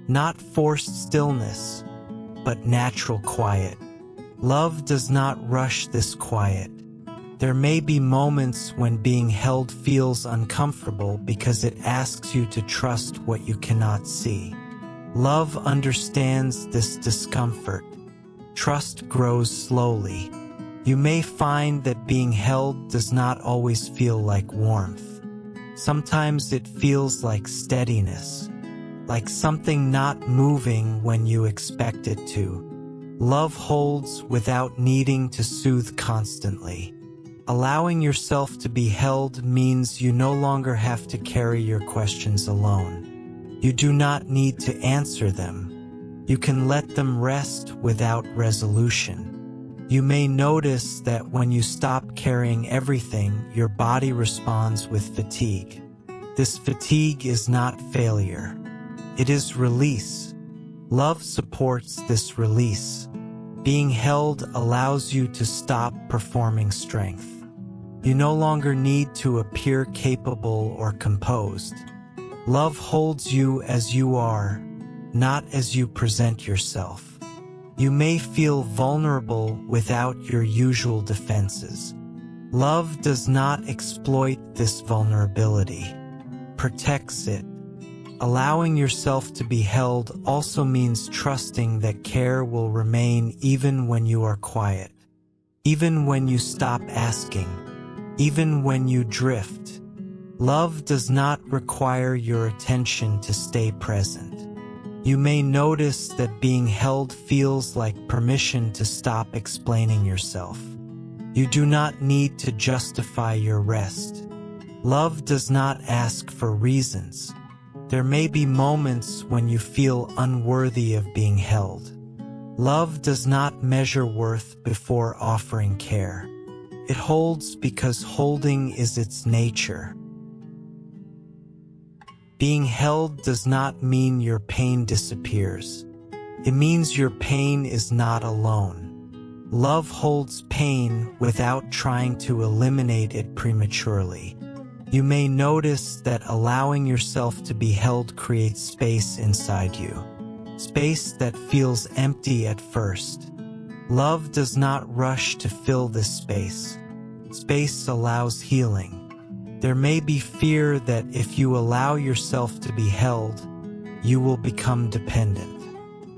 Not forced stillness, but natural quiet. Love does not rush this quiet. There may be moments when being held feels uncomfortable because it asks you to trust what you cannot see. Love understands this discomfort. Trust grows slowly. You may find that being held does not always feel like warmth. Sometimes it feels like steadiness, like something not moving when you expect it to. Love holds without needing to soothe constantly. Allowing yourself to be held means you no longer have to carry your questions alone. You do not need to answer them. You can let them rest without resolution. You may notice that when you stop carrying everything, your body responds with fatigue. This fatigue is not failure. It is release. Love supports this release. Being held allows you to stop performing strength. You no longer need to appear capable or composed. Love holds you as you are, not as you present yourself. You may feel vulnerable without your usual defenses. Love does not exploit this vulnerability, protects it. Allowing yourself to be held also means trusting that care will remain even when you are quiet, even when you stop asking, even when you drift. Love does not require your attention to stay present. You may notice that being held feels like permission to stop explaining yourself. You do not need to justify your rest. Love does not ask for reasons. There may be moments when you feel unworthy of being held. Love does not measure worth before offering care. It holds because holding is its nature. Being held does not mean your pain disappears. It means your pain is not alone. Love holds pain without trying to eliminate it prematurely. You may notice that allowing yourself to be held creates space inside you. Space that feels empty at first. Love does not rush to fill this space. Space allows healing. There may be fear that if you allow yourself to be held, you will become dependent.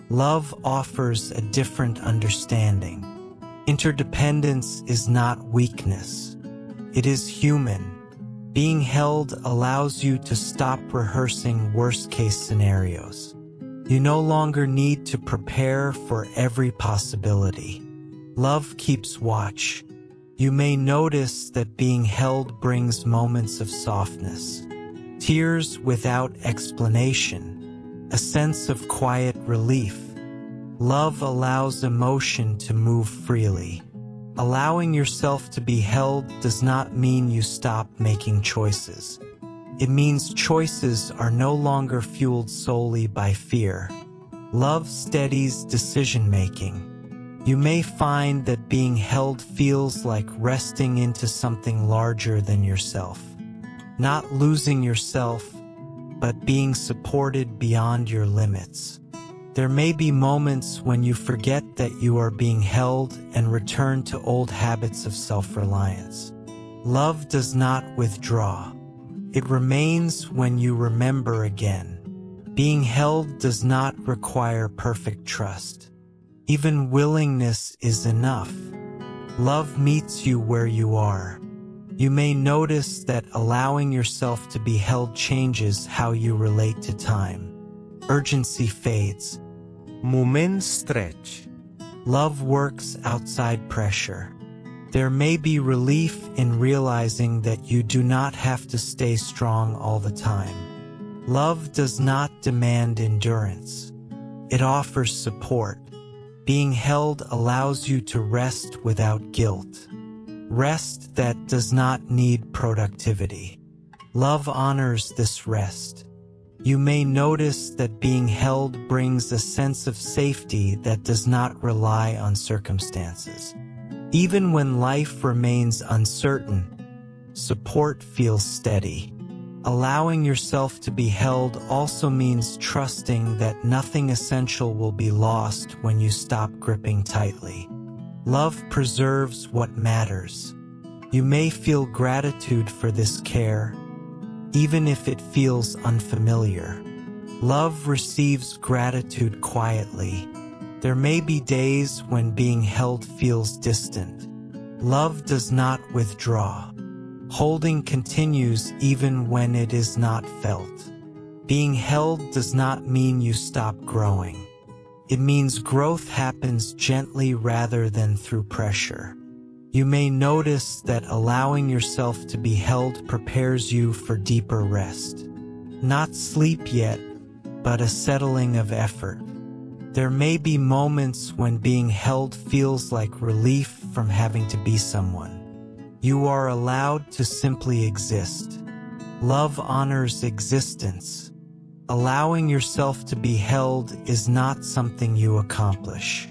Love offers a different understanding. Interdependence is not weakness. It is human. Being held allows you to stop rehearsing worst-case scenarios. You no longer need to prepare for every possibility. Love keeps watch. You may notice that being held brings moments of softness, tears without explanation, a sense of quiet relief. Love allows emotion to move freely. Allowing yourself to be held does not mean you stop making choices. It means choices are no longer fueled solely by fear. Love steadies decision-making. You may find that being held feels like resting into something larger than yourself. Not losing yourself, but being supported beyond your limits. There may be moments when you forget that you are being held and return to old habits of self-reliance. Love does not withdraw. It remains when you remember again. Being held does not require perfect trust. Even willingness is enough. Love meets you where you are. You may notice that allowing yourself to be held changes how you relate to time. Urgency fades. Moments stretch. Love works outside pressure. There may be relief in realizing that you do not have to stay strong all the time. Love does not demand endurance. It offers support. Being held allows you to rest without guilt. Rest that does not need productivity. Love honors this rest. You may notice that being held brings a sense of safety that does not rely on circumstances. Even when life remains uncertain, support feels steady. Allowing yourself to be held also means trusting that nothing essential will be lost when you stop gripping tightly. Love preserves what matters. You may feel gratitude for this care, even if it feels unfamiliar. Love receives gratitude quietly. There may be days when being held feels distant. Love does not withdraw. Holding continues even when it is not felt. Being held does not mean you stop growing. It means growth happens gently rather than through pressure. You may notice that allowing yourself to be held prepares you for deeper rest. Not sleep yet, but a settling of effort. There may be moments when being held feels like relief from having to be someone. You are allowed to simply exist. Love honors existence. Allowing yourself to be held is not something you accomplish.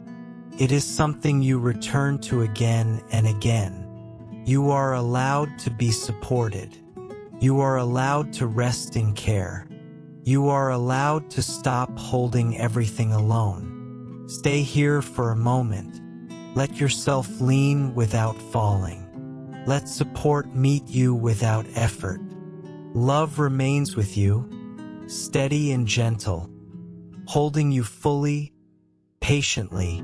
It is something you return to again and again. You are allowed to be supported. You are allowed to rest in care. You are allowed to stop holding everything alone. Stay here for a moment. Let yourself lean without falling. Let support meet you without effort. Love remains with you, steady and gentle, holding you fully, patiently,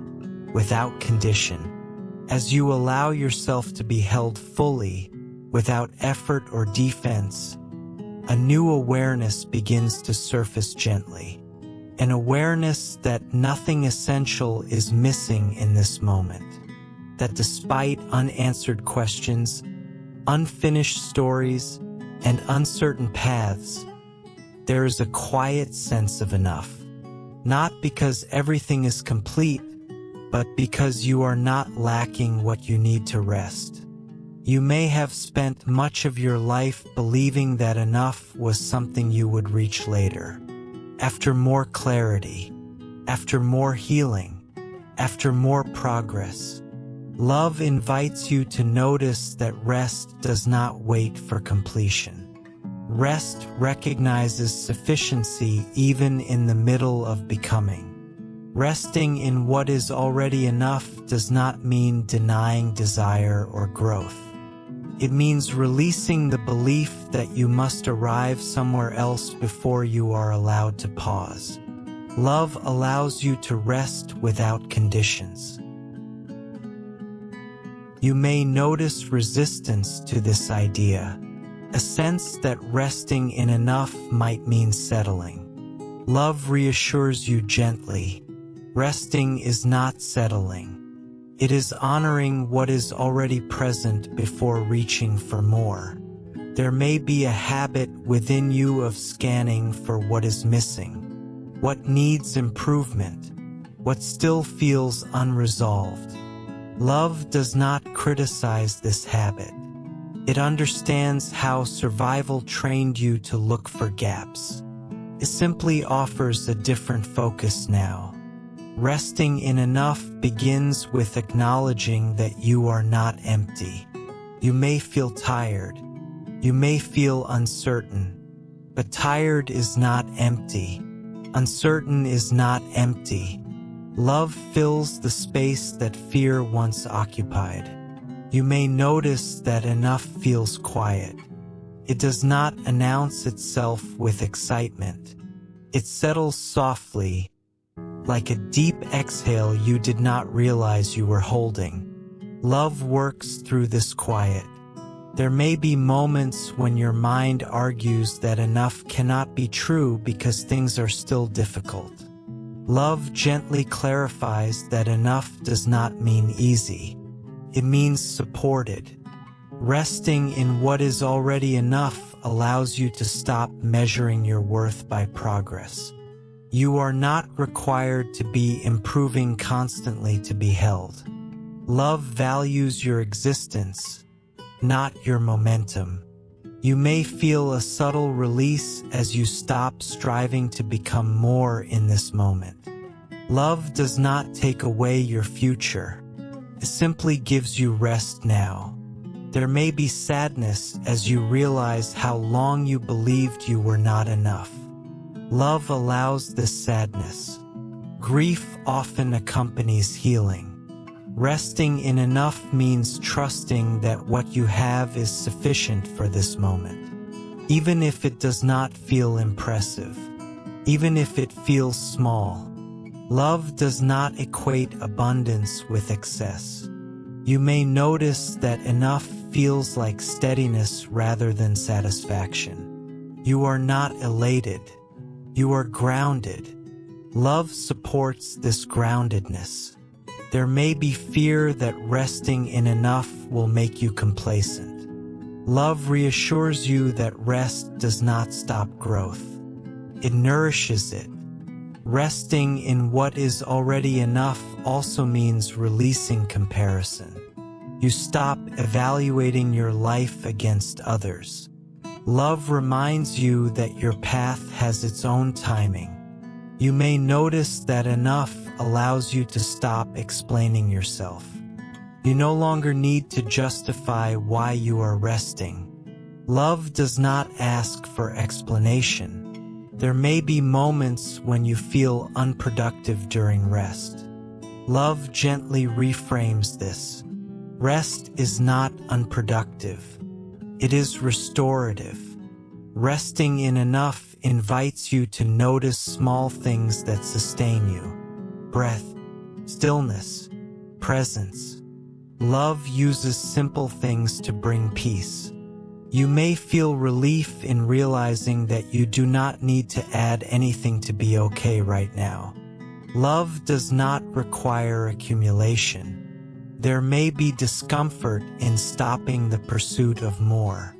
without condition. As you allow yourself to be held fully, without effort or defense, a new awareness begins to surface gently. An awareness that nothing essential is missing in this moment. That despite unanswered questions, unfinished stories, and uncertain paths, there is a quiet sense of enough. Not because everything is complete, but because you are not lacking what you need to rest. You may have spent much of your life believing that enough was something you would reach later. After more clarity, after more healing, after more progress. Love invites you to notice that rest does not wait for completion. Rest recognizes sufficiency even in the middle of becoming. Resting in what is already enough does not mean denying desire or growth. It means releasing the belief that you must arrive somewhere else before you are allowed to pause. Love allows you to rest without conditions. You may notice resistance to this idea, a sense that resting in enough might mean settling. Love reassures you gently. Resting is not settling. It is honoring what is already present before reaching for more. There may be a habit within you of scanning for what is missing, what needs improvement, what still feels unresolved. Love does not criticize this habit. It understands how survival trained you to look for gaps. It simply offers a different focus now. Resting in enough begins with acknowledging that you are not empty. You may feel tired. You may feel uncertain. But tired is not empty. Uncertain is not empty. Love fills the space that fear once occupied. You may notice that enough feels quiet. It does not announce itself with excitement. It settles softly, like a deep exhale you did not realize you were holding. Love works through this quiet. There may be moments when your mind argues that enough cannot be true because things are still difficult. Love gently clarifies that enough does not mean easy. It means supported. Resting in what is already enough allows you to stop measuring your worth by progress. You are not required to be improving constantly to be held. Love values your existence, not your momentum. You may feel a subtle release as you stop striving to become more in this moment. Love does not take away your future. It simply gives you rest now. There may be sadness as you realize how long you believed you were not enough. Love allows this sadness. Grief often accompanies healing. Resting in enough means trusting that what you have is sufficient for this moment. Even if it does not feel impressive, even if it feels small. Love does not equate abundance with excess. You may notice that enough feels like steadiness rather than satisfaction. You are not elated. You are grounded. Love supports this groundedness. There may be fear that resting in enough will make you complacent. Love reassures you that rest does not stop growth. It nourishes it. Resting in what is already enough also means releasing comparison. You stop evaluating your life against others. Love reminds you that your path has its own timing. You may notice that enough allows you to stop explaining yourself. You no longer need to justify why you are resting. Love does not ask for explanation. There may be moments when you feel unproductive during rest. Love gently reframes this. Rest is not unproductive. It is restorative. Resting in enough invites you to notice small things that sustain you. Breath, stillness, presence. Love uses simple things to bring peace. You may feel relief in realizing that you do not need to add anything to be okay right now. Love does not require accumulation. There may be discomfort in stopping the pursuit of more.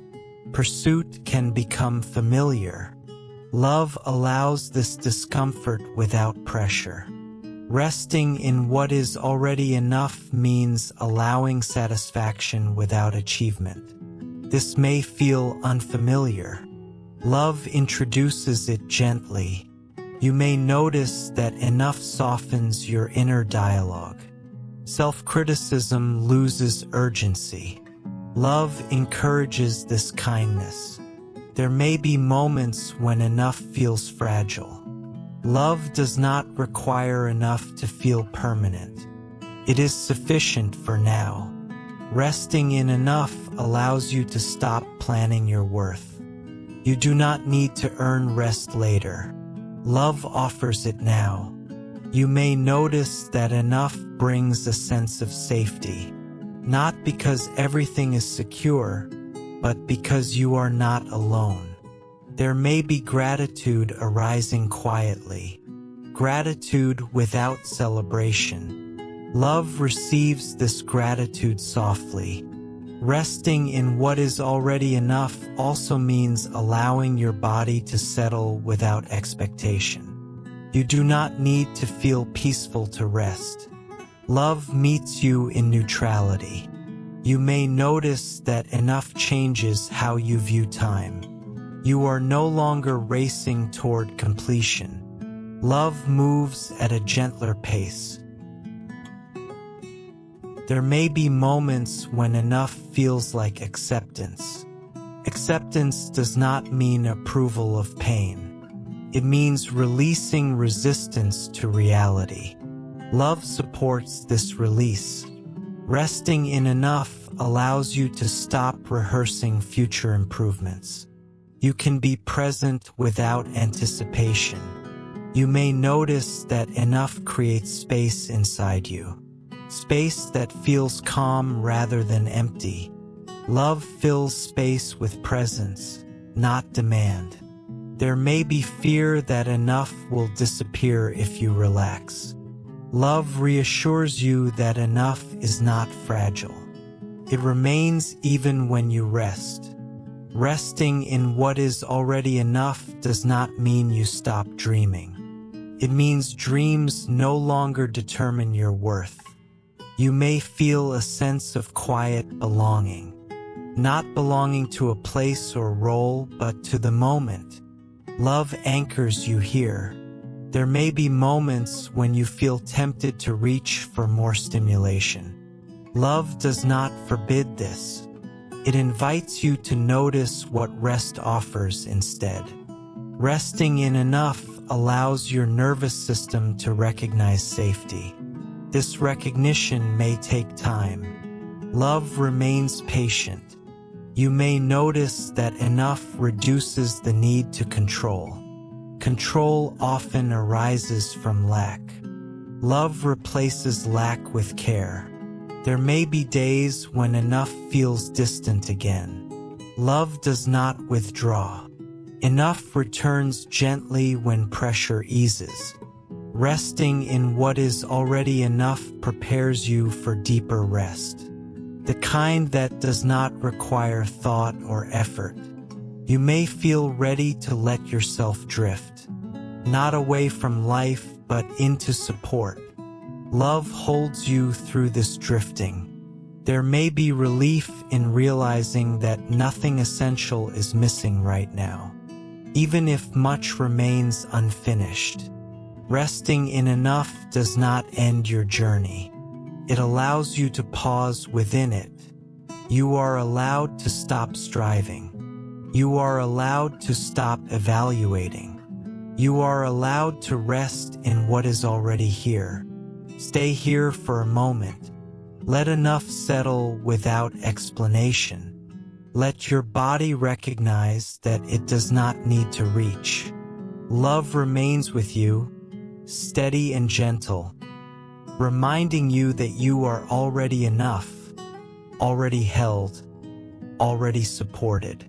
Pursuit can become familiar. Love allows this discomfort without pressure. Resting in what is already enough means allowing satisfaction without achievement. This may feel unfamiliar. Love introduces it gently. You may notice that enough softens your inner dialogue. Self-criticism loses urgency. Love encourages this kindness. There may be moments when enough feels fragile. Love does not require enough to feel permanent. It is sufficient for now. Resting in enough allows you to stop planning your worth. You do not need to earn rest later. Love offers it now. You may notice that enough brings a sense of safety, not because everything is secure, but because you are not alone. There may be gratitude arising quietly, gratitude without celebration. Love receives this gratitude softly. Resting in what is already enough also means allowing your body to settle without expectation. You do not need to feel peaceful to rest. Love meets you in neutrality. You may notice that enough changes how you view time. You are no longer racing toward completion. Love moves at a gentler pace. There may be moments when enough feels like acceptance. Acceptance does not mean approval of pain. It means releasing resistance to reality. Love supports this release. Resting in enough allows you to stop rehearsing future improvements. You can be present without anticipation. You may notice that enough creates space inside you. Space that feels calm rather than empty. Love fills space with presence, not demand. There may be fear that enough will disappear if you relax. Love reassures you that enough is not fragile. It remains even when you rest. Resting in what is already enough does not mean you stop dreaming. It means dreams no longer determine your worth. You may feel a sense of quiet belonging, not belonging to a place or role, but to the moment. Love anchors you here. There may be moments when you feel tempted to reach for more stimulation. Love does not forbid this. It invites you to notice what rest offers instead. Resting in enough allows your nervous system to recognize safety. This recognition may take time. Love remains patient. You may notice that enough reduces the need to control. Control often arises from lack. Love replaces lack with care. There may be days when enough feels distant again. Love does not withdraw. Enough returns gently when pressure eases. Resting in what is already enough prepares you for deeper rest, the kind that does not require thought or effort. You may feel ready to let yourself drift, not away from life but into support. Love holds you through this drifting. There may be relief in realizing that nothing essential is missing right now, even if much remains unfinished. Resting in enough does not end your journey. It allows you to pause within it. You are allowed to stop striving. You are allowed to stop evaluating. You are allowed to rest in what is already here. Stay here for a moment. Let enough settle without explanation. Let your body recognize that it does not need to reach. Love remains with you, steady and gentle, reminding you that you are already enough, already held, already supported.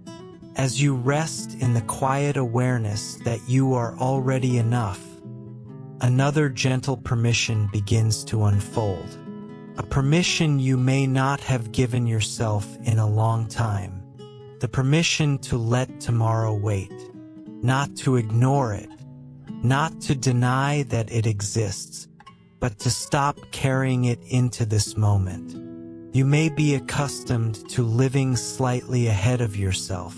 As you rest in the quiet awareness that you are already enough, another gentle permission begins to unfold. A permission you may not have given yourself in a long time. The permission to let tomorrow wait, not to ignore it, not to deny that it exists, but to stop carrying it into this moment. You may be accustomed to living slightly ahead of yourself,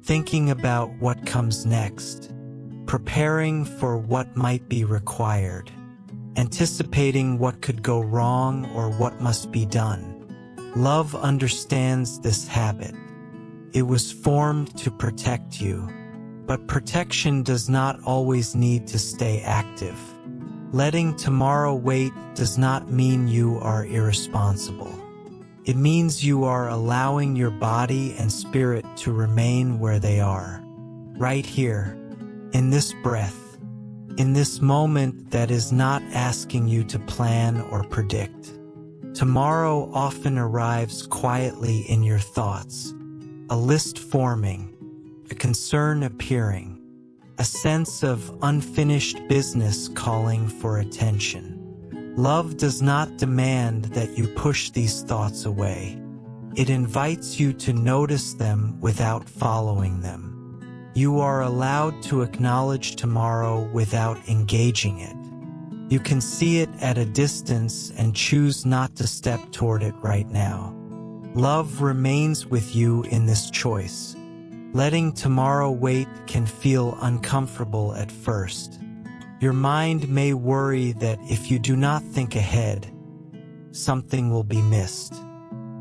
thinking about what comes next, preparing for what might be required, anticipating what could go wrong or what must be done. Love understands this habit. It was formed to protect you. But protection does not always need to stay active. Letting tomorrow wait does not mean you are irresponsible. It means you are allowing your body and spirit to remain where they are, right here, in this breath, in this moment that is not asking you to plan or predict. Tomorrow often arrives quietly in your thoughts, a list forming, a concern appearing, a sense of unfinished business calling for attention. Love does not demand that you push these thoughts away. It invites you to notice them without following them. You are allowed to acknowledge tomorrow without engaging it. You can see it at a distance and choose not to step toward it right now. Love remains with you in this choice. Letting tomorrow wait can feel uncomfortable at first. Your mind may worry that if you do not think ahead, something will be missed.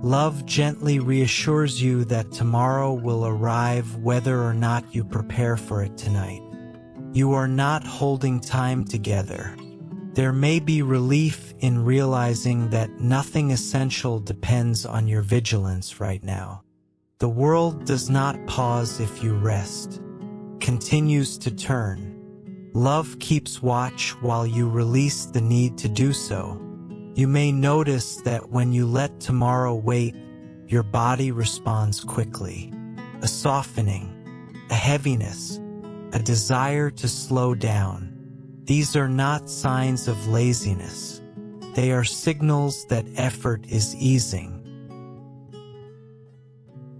Love gently reassures you that tomorrow will arrive whether or not you prepare for it tonight. You are not holding time together. There may be relief in realizing that nothing essential depends on your vigilance right now. The world does not pause if you rest, continues to turn. Love keeps watch while you release the need to do so. You may notice that when you let tomorrow wait, your body responds quickly. A softening, a heaviness, a desire to slow down. These are not signs of laziness. They are signals that effort is easing.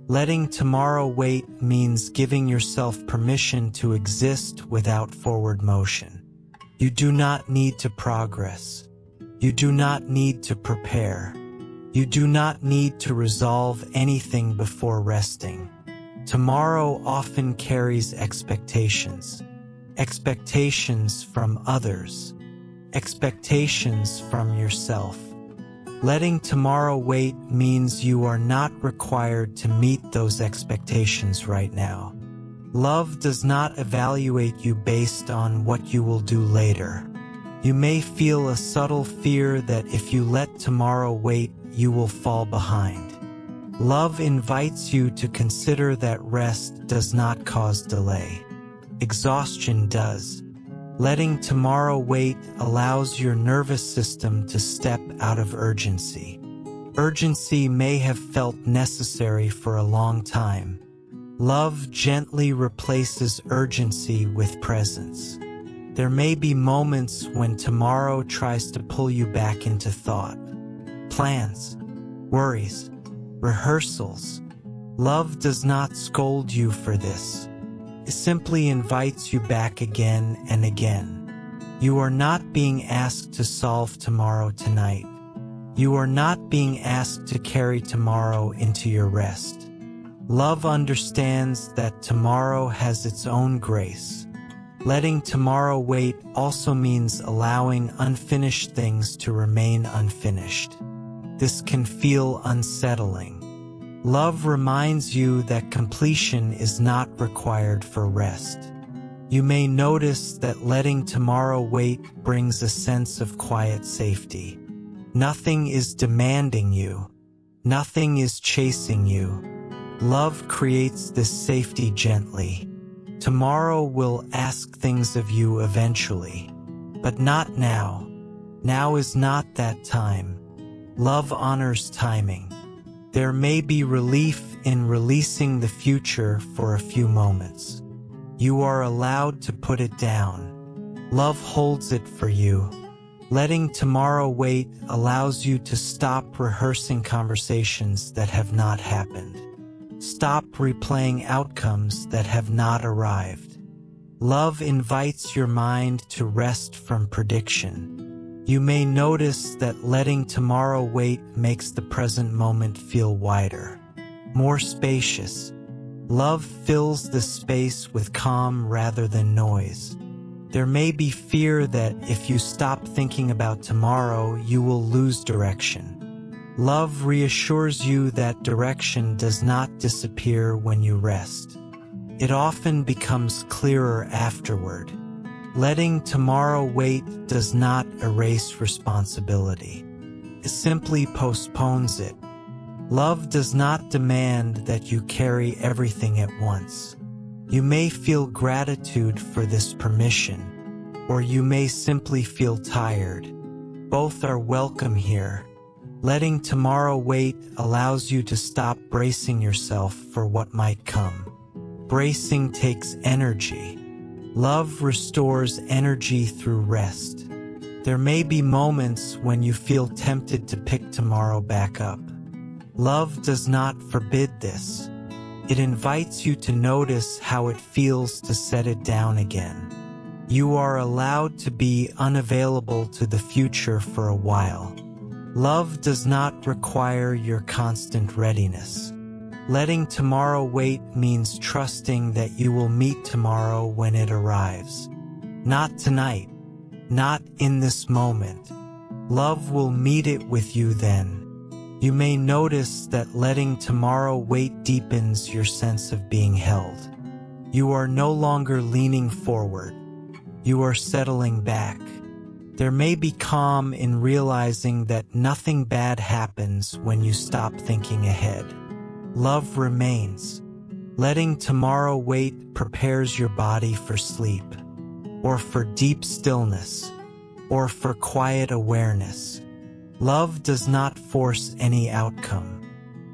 Letting tomorrow wait means giving yourself permission to exist without forward motion. You do not need to progress. You do not need to prepare. You do not need to resolve anything before resting. Tomorrow often carries expectations. Expectations from others. Expectations from yourself. Letting tomorrow wait means you are not required to meet those expectations right now. Love does not evaluate you based on what you will do later. You may feel a subtle fear that if you let tomorrow wait, you will fall behind. Love invites you to consider that rest does not cause delay. Exhaustion does. Letting tomorrow wait allows your nervous system to step out of urgency. Urgency may have felt necessary for a long time. Love gently replaces urgency with presence. There may be moments when tomorrow tries to pull you back into thought. Plans, worries, rehearsals. Love does not scold you for this. It simply invites you back again and again. You are not being asked to solve tomorrow tonight. You are not being asked to carry tomorrow into your rest. Love understands that tomorrow has its own grace. Letting tomorrow wait also means allowing unfinished things to remain unfinished. This can feel unsettling. Love reminds you that completion is not required for rest. You may notice that letting tomorrow wait brings a sense of quiet safety. Nothing is demanding you. Nothing is chasing you. Love creates this safety gently. Tomorrow will ask things of you eventually, but not now. Now is not that time. Love honors timing. There may be relief in releasing the future for a few moments. You are allowed to put it down. Love holds it for you. Letting tomorrow wait allows you to stop rehearsing conversations that have not happened. Stop replaying outcomes that have not arrived. Love invites your mind to rest from prediction. You may notice that letting tomorrow wait makes the present moment feel wider, more spacious. Love fills the space with calm rather than noise. There may be fear that if you stop thinking about tomorrow, you will lose direction. Love reassures you that direction does not disappear when you rest. It often becomes clearer afterward. Letting tomorrow wait does not erase responsibility. It simply postpones it. Love does not demand that you carry everything at once. You may feel gratitude for this permission, or you may simply feel tired. Both are welcome here. Letting tomorrow wait allows you to stop bracing yourself for what might come. Bracing takes energy. Love restores energy through rest. There may be moments when you feel tempted to pick tomorrow back up. Love does not forbid this. It invites you to notice how it feels to set it down again. You are allowed to be unavailable to the future for a while. Love does not require your constant readiness. Letting tomorrow wait means trusting that you will meet tomorrow when it arrives. Not tonight, not in this moment. Love will meet it with you then. You may notice that letting tomorrow wait deepens your sense of being held. You are no longer leaning forward. You are settling back. There may be calm in realizing that nothing bad happens when you stop thinking ahead. Love remains. Letting tomorrow wait prepares your body for sleep, or for deep stillness, or for quiet awareness. Love does not force any outcome.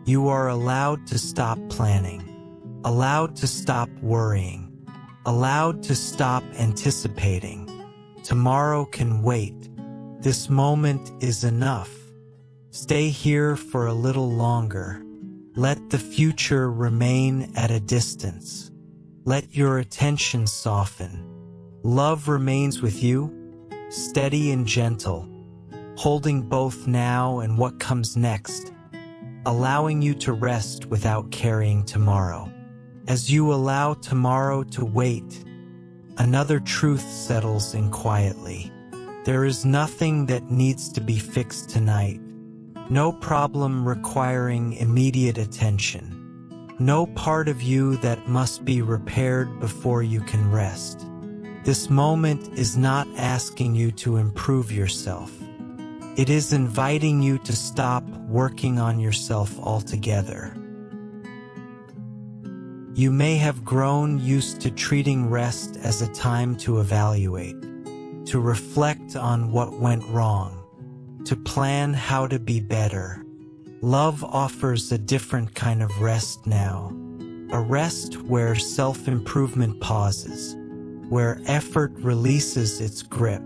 You are allowed to stop planning, allowed to stop worrying, allowed to stop anticipating. Tomorrow can wait. This moment is enough. Stay here for a little longer. Let the future remain at a distance. Let your attention soften. Love remains with you, steady and gentle, holding both now and what comes next, allowing you to rest without carrying tomorrow. As you allow tomorrow to wait, another truth settles in quietly. There is nothing that needs to be fixed tonight. No problem requiring immediate attention. No part of you that must be repaired before you can rest. This moment is not asking you to improve yourself. It is inviting you to stop working on yourself altogether. You may have grown used to treating rest as a time to evaluate, to reflect on what went wrong, to plan how to be better. Love offers a different kind of rest now, a rest where self-improvement pauses, where effort releases its grip,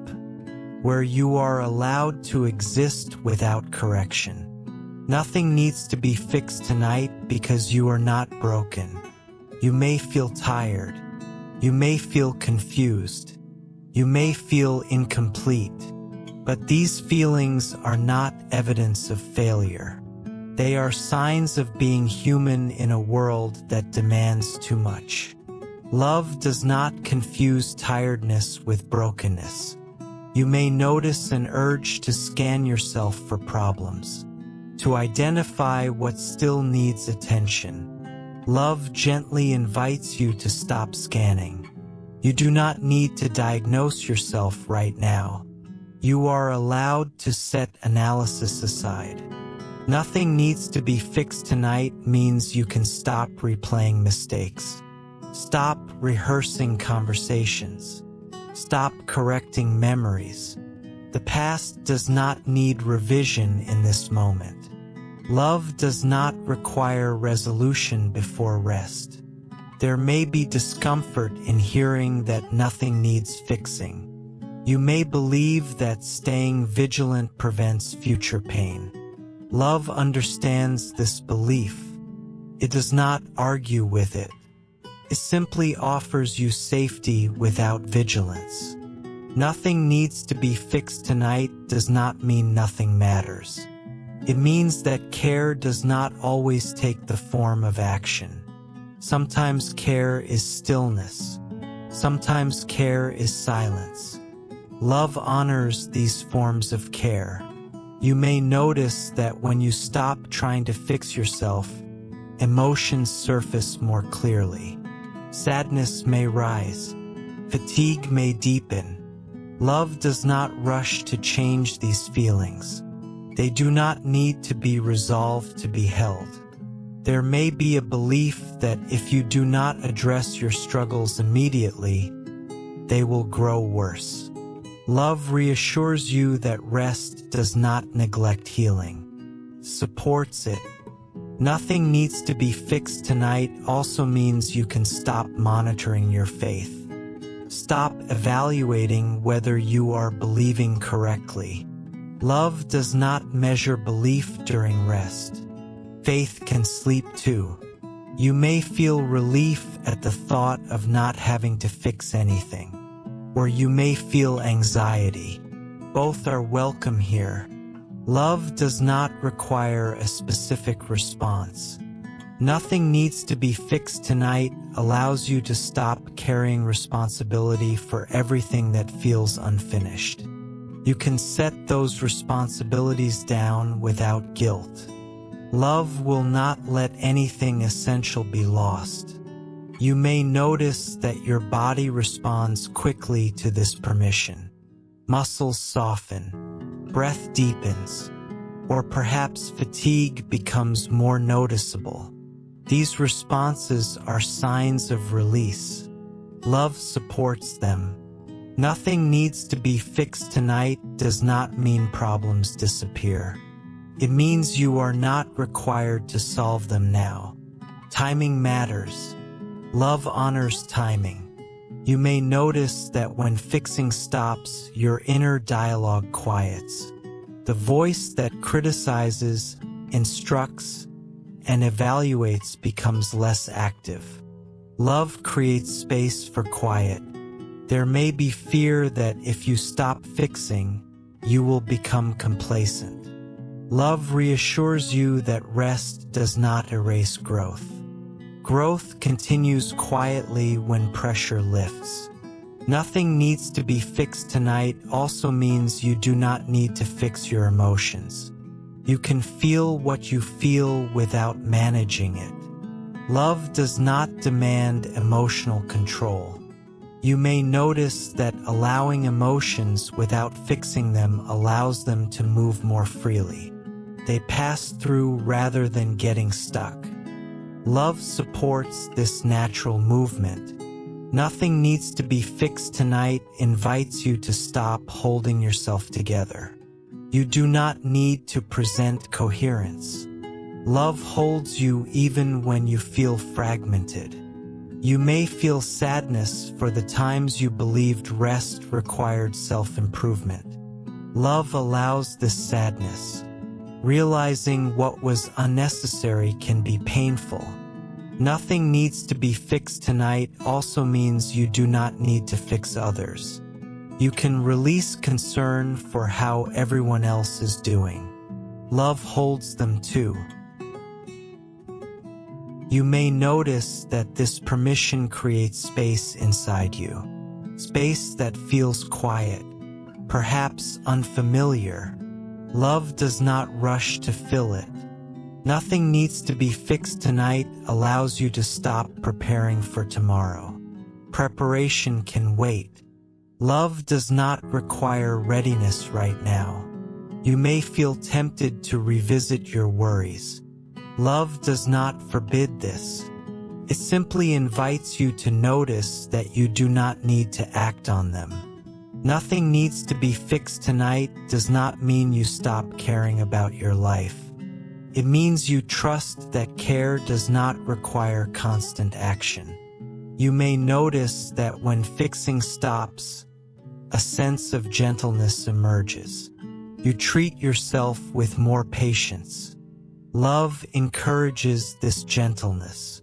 where you are allowed to exist without correction. Nothing needs to be fixed tonight because you are not broken. You may feel tired. You may feel confused. You may feel incomplete. But these feelings are not evidence of failure. They are signs of being human in a world that demands too much. Love does not confuse tiredness with brokenness. You may notice an urge to scan yourself for problems, to identify what still needs attention. Love gently invites you to stop scanning. You do not need to diagnose yourself right now. You are allowed to set analysis aside. Nothing needs to be fixed tonight means you can stop replaying mistakes. Stop rehearsing conversations. Stop correcting memories. The past does not need revision in this moment. Love does not require resolution before rest. There may be discomfort in hearing that nothing needs fixing. You may believe that staying vigilant prevents future pain. Love understands this belief. It does not argue with it. It simply offers you safety without vigilance. Nothing needs to be fixed tonight does not mean nothing matters. It means that care does not always take the form of action. Sometimes care is stillness. Sometimes care is silence. Love honors these forms of care. You may notice that when you stop trying to fix yourself, emotions surface more clearly. Sadness may rise. Fatigue may deepen. Love does not rush to change these feelings. They do not need to be resolved to be held. There may be a belief that if you do not address your struggles immediately, they will grow worse. Love reassures you that rest does not neglect healing, supports it. Nothing needs to be fixed tonight also means you can stop monitoring your faith. Stop evaluating whether you are believing correctly. Love does not measure belief during rest. Faith can sleep too. You may feel relief at the thought of not having to fix anything. Or you may feel anxiety. Both are welcome here. Love does not require a specific response. Nothing needs to be fixed tonight allows you to stop carrying responsibility for everything that feels unfinished. You can set those responsibilities down without guilt. Love will not let anything essential be lost. You may notice that your body responds quickly to this permission. Muscles soften, breath deepens, or perhaps fatigue becomes more noticeable. These responses are signs of release. Love supports them. Nothing needs to be fixed tonight does not mean problems disappear. It means you are not required to solve them now. Timing matters. Love honors timing. You may notice that when fixing stops, your inner dialogue quiets. The voice that criticizes, instructs, and evaluates becomes less active. Love creates space for quiet, There may be fear that if you stop fixing, you will become complacent. Love reassures you that rest does not erase growth. Growth continues quietly when pressure lifts. Nothing needs to be fixed tonight also means you do not need to fix your emotions. You can feel what you feel without managing it. Love does not demand emotional control. You may notice that allowing emotions without fixing them allows them to move more freely. They pass through rather than getting stuck. Love supports this natural movement. Nothing needs to be fixed tonight invites you to stop holding yourself together. You do not need to present coherence. Love holds you even when you feel fragmented. You may feel sadness for the times you believed rest required self-improvement. Love allows this sadness. Realizing what was unnecessary can be painful. Nothing needs to be fixed tonight also means you do not need to fix others. You can release concern for how everyone else is doing. Love holds them too. You may notice that this permission creates space inside you. Space that feels quiet, perhaps unfamiliar. Love does not rush to fill it. Nothing needs to be fixed tonight allows you to stop preparing for tomorrow. Preparation can wait. Love does not require readiness right now. You may feel tempted to revisit your worries. Love does not forbid this. It simply invites you to notice that you do not need to act on them. Nothing needs to be fixed tonight does not mean you stop caring about your life. It means you trust that care does not require constant action. You may notice that when fixing stops, a sense of gentleness emerges. You treat yourself with more patience. Love encourages this gentleness.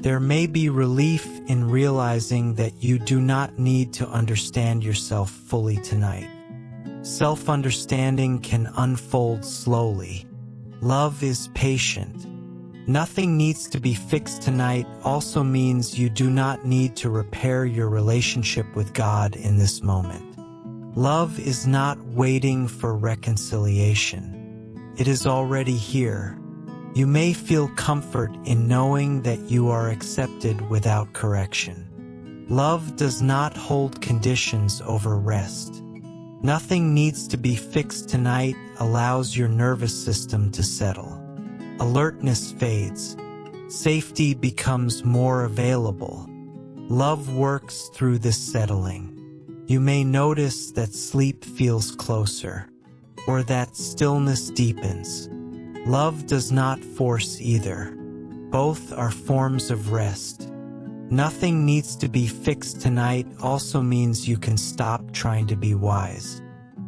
There may be relief in realizing that you do not need to understand yourself fully tonight. Self-understanding can unfold slowly. Love is patient. Nothing needs to be fixed tonight also means you do not need to repair your relationship with God in this moment. Love is not waiting for reconciliation. It is already here. You may feel comfort in knowing that you are accepted without correction. Love does not hold conditions over rest. Nothing needs to be fixed tonight allows your nervous system to settle. Alertness fades. Safety becomes more available. Love works through this settling. You may notice that sleep feels closer, or that stillness deepens. Love does not force either. Both are forms of rest. Nothing needs to be fixed tonight also means you can stop trying to be wise.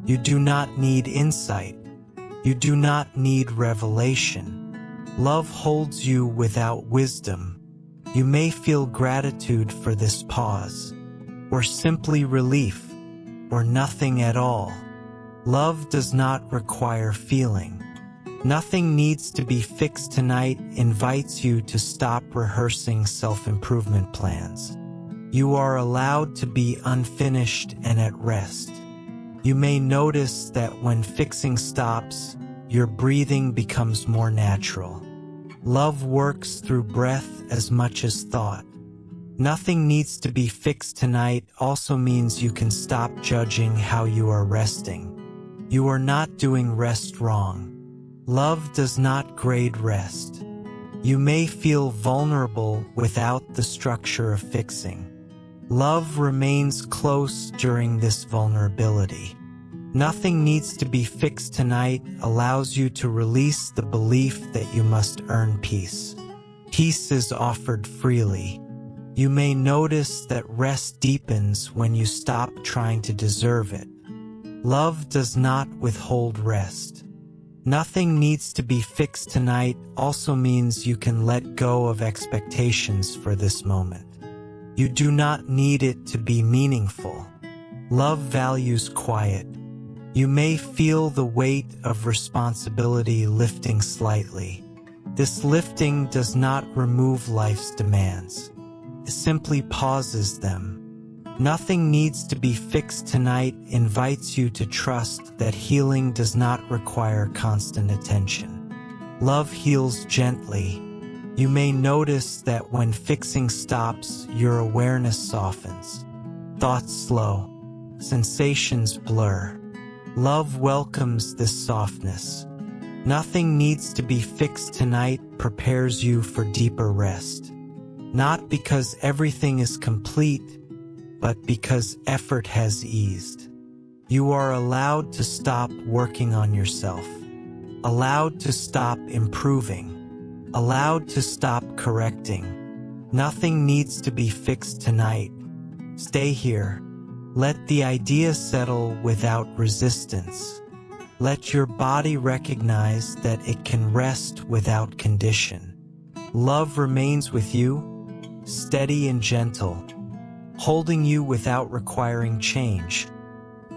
You do not need insight. You do not need revelation. Love holds you without wisdom. You may feel gratitude for this pause, or simply relief, or nothing at all. Love does not require feeling. Nothing needs to be fixed tonight invites you to stop rehearsing self-improvement plans. You are allowed to be unfinished and at rest. You may notice that when fixing stops, your breathing becomes more natural. Love works through breath as much as thought. Nothing needs to be fixed tonight also means you can stop judging how you are resting. You are not doing rest wrong. Love does not grade rest. You may feel vulnerable without the structure of fixing. Love remains close during this vulnerability. Nothing needs to be fixed tonight allows you to release the belief that you must earn peace. Peace is offered freely. You may notice that rest deepens when you stop trying to deserve it. Love does not withhold rest. Nothing needs to be fixed tonight also means you can let go of expectations for this moment. You do not need it to be meaningful. Love values quiet. You may feel the weight of responsibility lifting slightly. This lifting does not remove life's demands. It simply pauses them. Nothing needs to be fixed tonight invites you to trust that healing does not require constant attention. Love heals gently. You may notice that when fixing stops, your awareness softens. Thoughts slow. Sensations blur. Love welcomes this softness. Nothing needs to be fixed tonight prepares you for deeper rest. Not because everything is complete, but because effort has eased. You are allowed to stop working on yourself. Allowed to stop improving. Allowed to stop correcting. Nothing needs to be fixed tonight. Stay here. Let the idea settle without resistance. Let your body recognize that it can rest without condition. Love remains with you, steady and gentle, holding you without requiring change,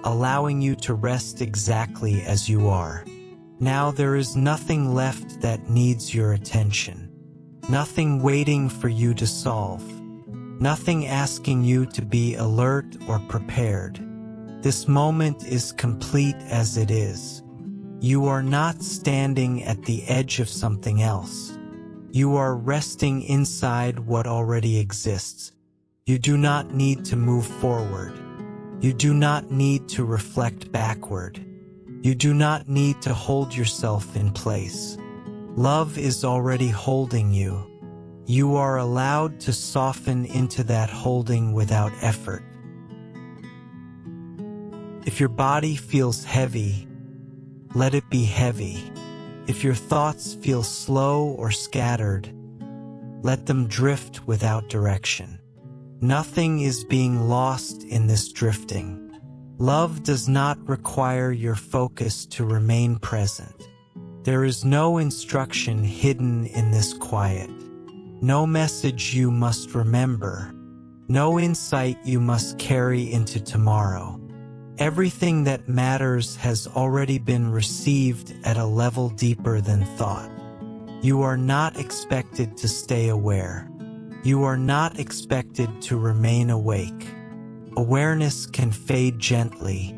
allowing you to rest exactly as you are. Now there is nothing left that needs your attention, nothing waiting for you to solve, nothing asking you to be alert or prepared. This moment is complete as it is. You are not standing at the edge of something else. You are resting inside what already exists. You do not need to move forward. You do not need to reflect backward. You do not need to hold yourself in place. Love is already holding you. You are allowed to soften into that holding without effort. If your body feels heavy, let it be heavy. If your thoughts feel slow or scattered, let them drift without direction. Nothing is being lost in this drifting. Love does not require your focus to remain present. There is no instruction hidden in this quiet. No message you must remember. No insight you must carry into tomorrow. Everything that matters has already been received at a level deeper than thought. You are not expected to stay aware. You are not expected to remain awake. Awareness can fade gently.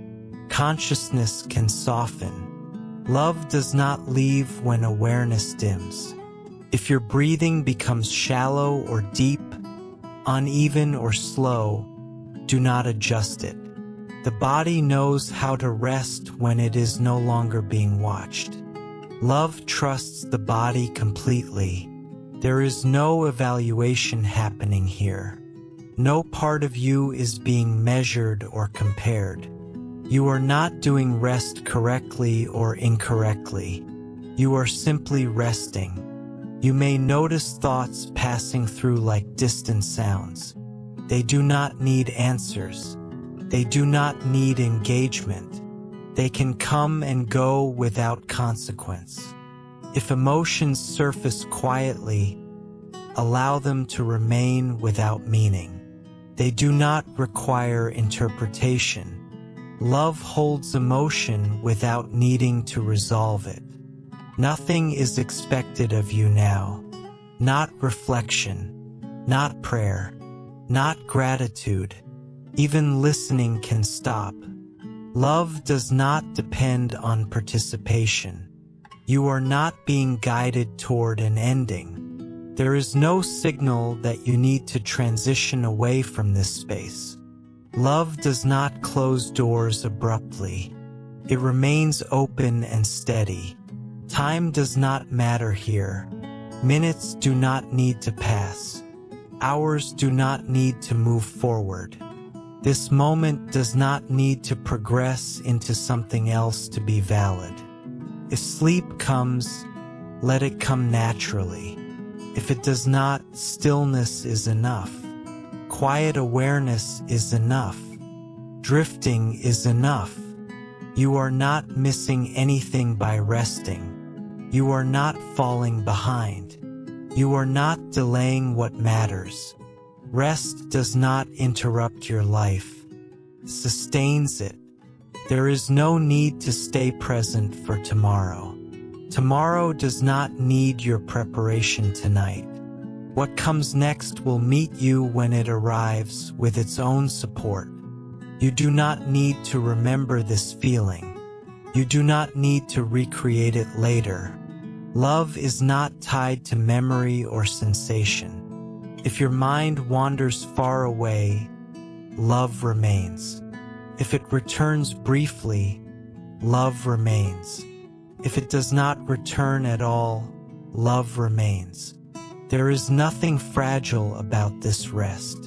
Consciousness can soften. Love does not leave when awareness dims. If your breathing becomes shallow or deep, uneven or slow, do not adjust it. The body knows how to rest when it is no longer being watched. Love trusts the body completely. There is no evaluation happening here. No part of you is being measured or compared. You are not doing rest correctly or incorrectly. You are simply resting. You may notice thoughts passing through like distant sounds. They do not need answers. They do not need engagement. They can come and go without consequence. If emotions surface quietly, allow them to remain without meaning. They do not require interpretation. Love holds emotion without needing to resolve it. Nothing is expected of you now. Not reflection, not prayer, not gratitude. Even listening can stop. Love does not depend on participation. You are not being guided toward an ending. There is no signal that you need to transition away from this space. Love does not close doors abruptly. It remains open and steady. Time does not matter here. Minutes do not need to pass. Hours do not need to move forward. This moment does not need to progress into something else to be valid. If sleep comes, let it come naturally. If it does not, stillness is enough. Quiet awareness is enough. Drifting is enough. You are not missing anything by resting. You are not falling behind. You are not delaying what matters. Rest does not interrupt your life, sustains it. There is no need to stay present for tomorrow. Tomorrow does not need your preparation tonight. What comes next will meet you when it arrives with its own support. You do not need to remember this feeling. You do not need to recreate it later. Love is not tied to memory or sensation. If your mind wanders far away, love remains. If it returns briefly, love remains. If it does not return at all, love remains. There is nothing fragile about this rest.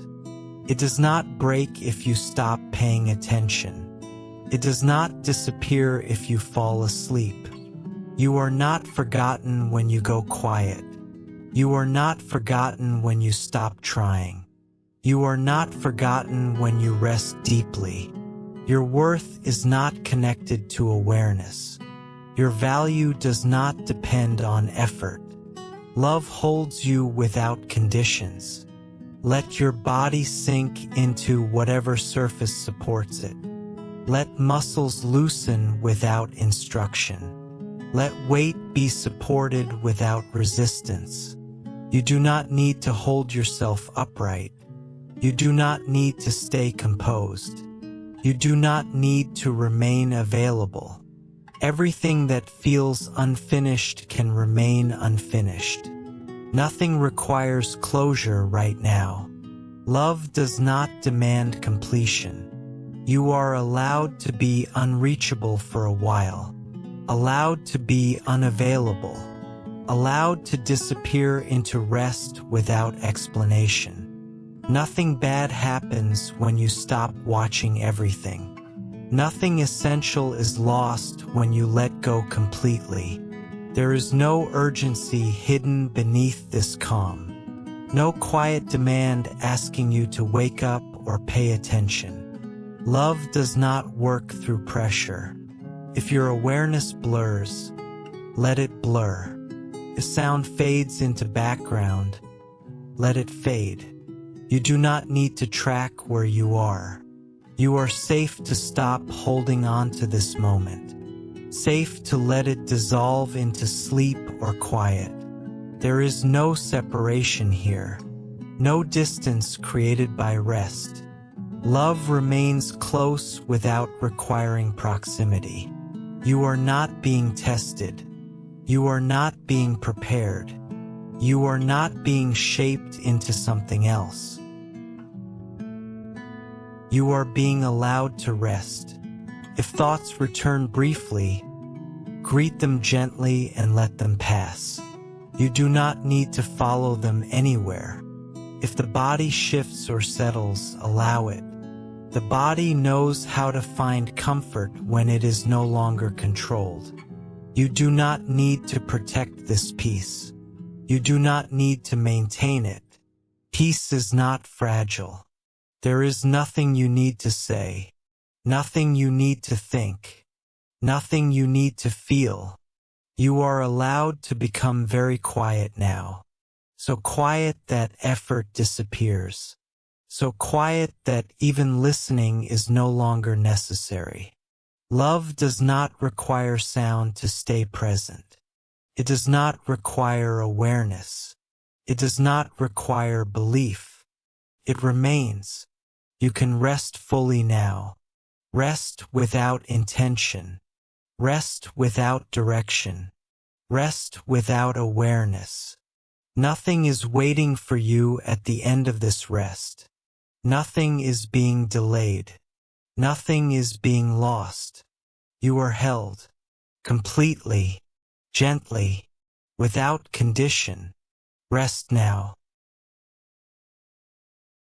It does not break if you stop paying attention. It does not disappear if you fall asleep. You are not forgotten when you go quiet. You are not forgotten when you stop trying. You are not forgotten when you rest deeply. Your worth is not connected to awareness. Your value does not depend on effort. Love holds you without conditions. Let your body sink into whatever surface supports it. Let muscles loosen without instruction. Let weight be supported without resistance. You do not need to hold yourself upright. You do not need to stay composed. You do not need to remain available. Everything that feels unfinished can remain unfinished. Nothing requires closure right now. Love does not demand completion. You are allowed to be unreachable for a while, allowed to be unavailable, allowed to disappear into rest without explanation. Nothing bad happens when you stop watching everything. Nothing essential is lost when you let go completely. There is no urgency hidden beneath this calm. No quiet demand asking you to wake up or pay attention. Love does not work through pressure. If your awareness blurs, let it blur. If sound fades into background, let it fade. You do not need to track where you are. You are safe to stop holding on to this moment, safe to let it dissolve into sleep or quiet. There is no separation here, no distance created by rest. Love remains close without requiring proximity. You are not being tested. You are not being prepared. You are not being shaped into something else. You are being allowed to rest. If thoughts return briefly, greet them gently and let them pass. You do not need to follow them anywhere. If the body shifts or settles, allow it. The body knows how to find comfort when it is no longer controlled. You do not need to protect this peace. You do not need to maintain it. Peace is not fragile. There is nothing you need to say, nothing you need to think, nothing you need to feel. You are allowed to become very quiet now. So quiet that effort disappears. So quiet that even listening is no longer necessary. Love does not require sound to stay present. It does not require awareness. It does not require belief. It remains. You can rest fully now. Rest without intention. Rest without direction. Rest without awareness. Nothing is waiting for you at the end of this rest. Nothing is being delayed. Nothing is being lost. You are held. Completely. Gently. Without condition. Rest now.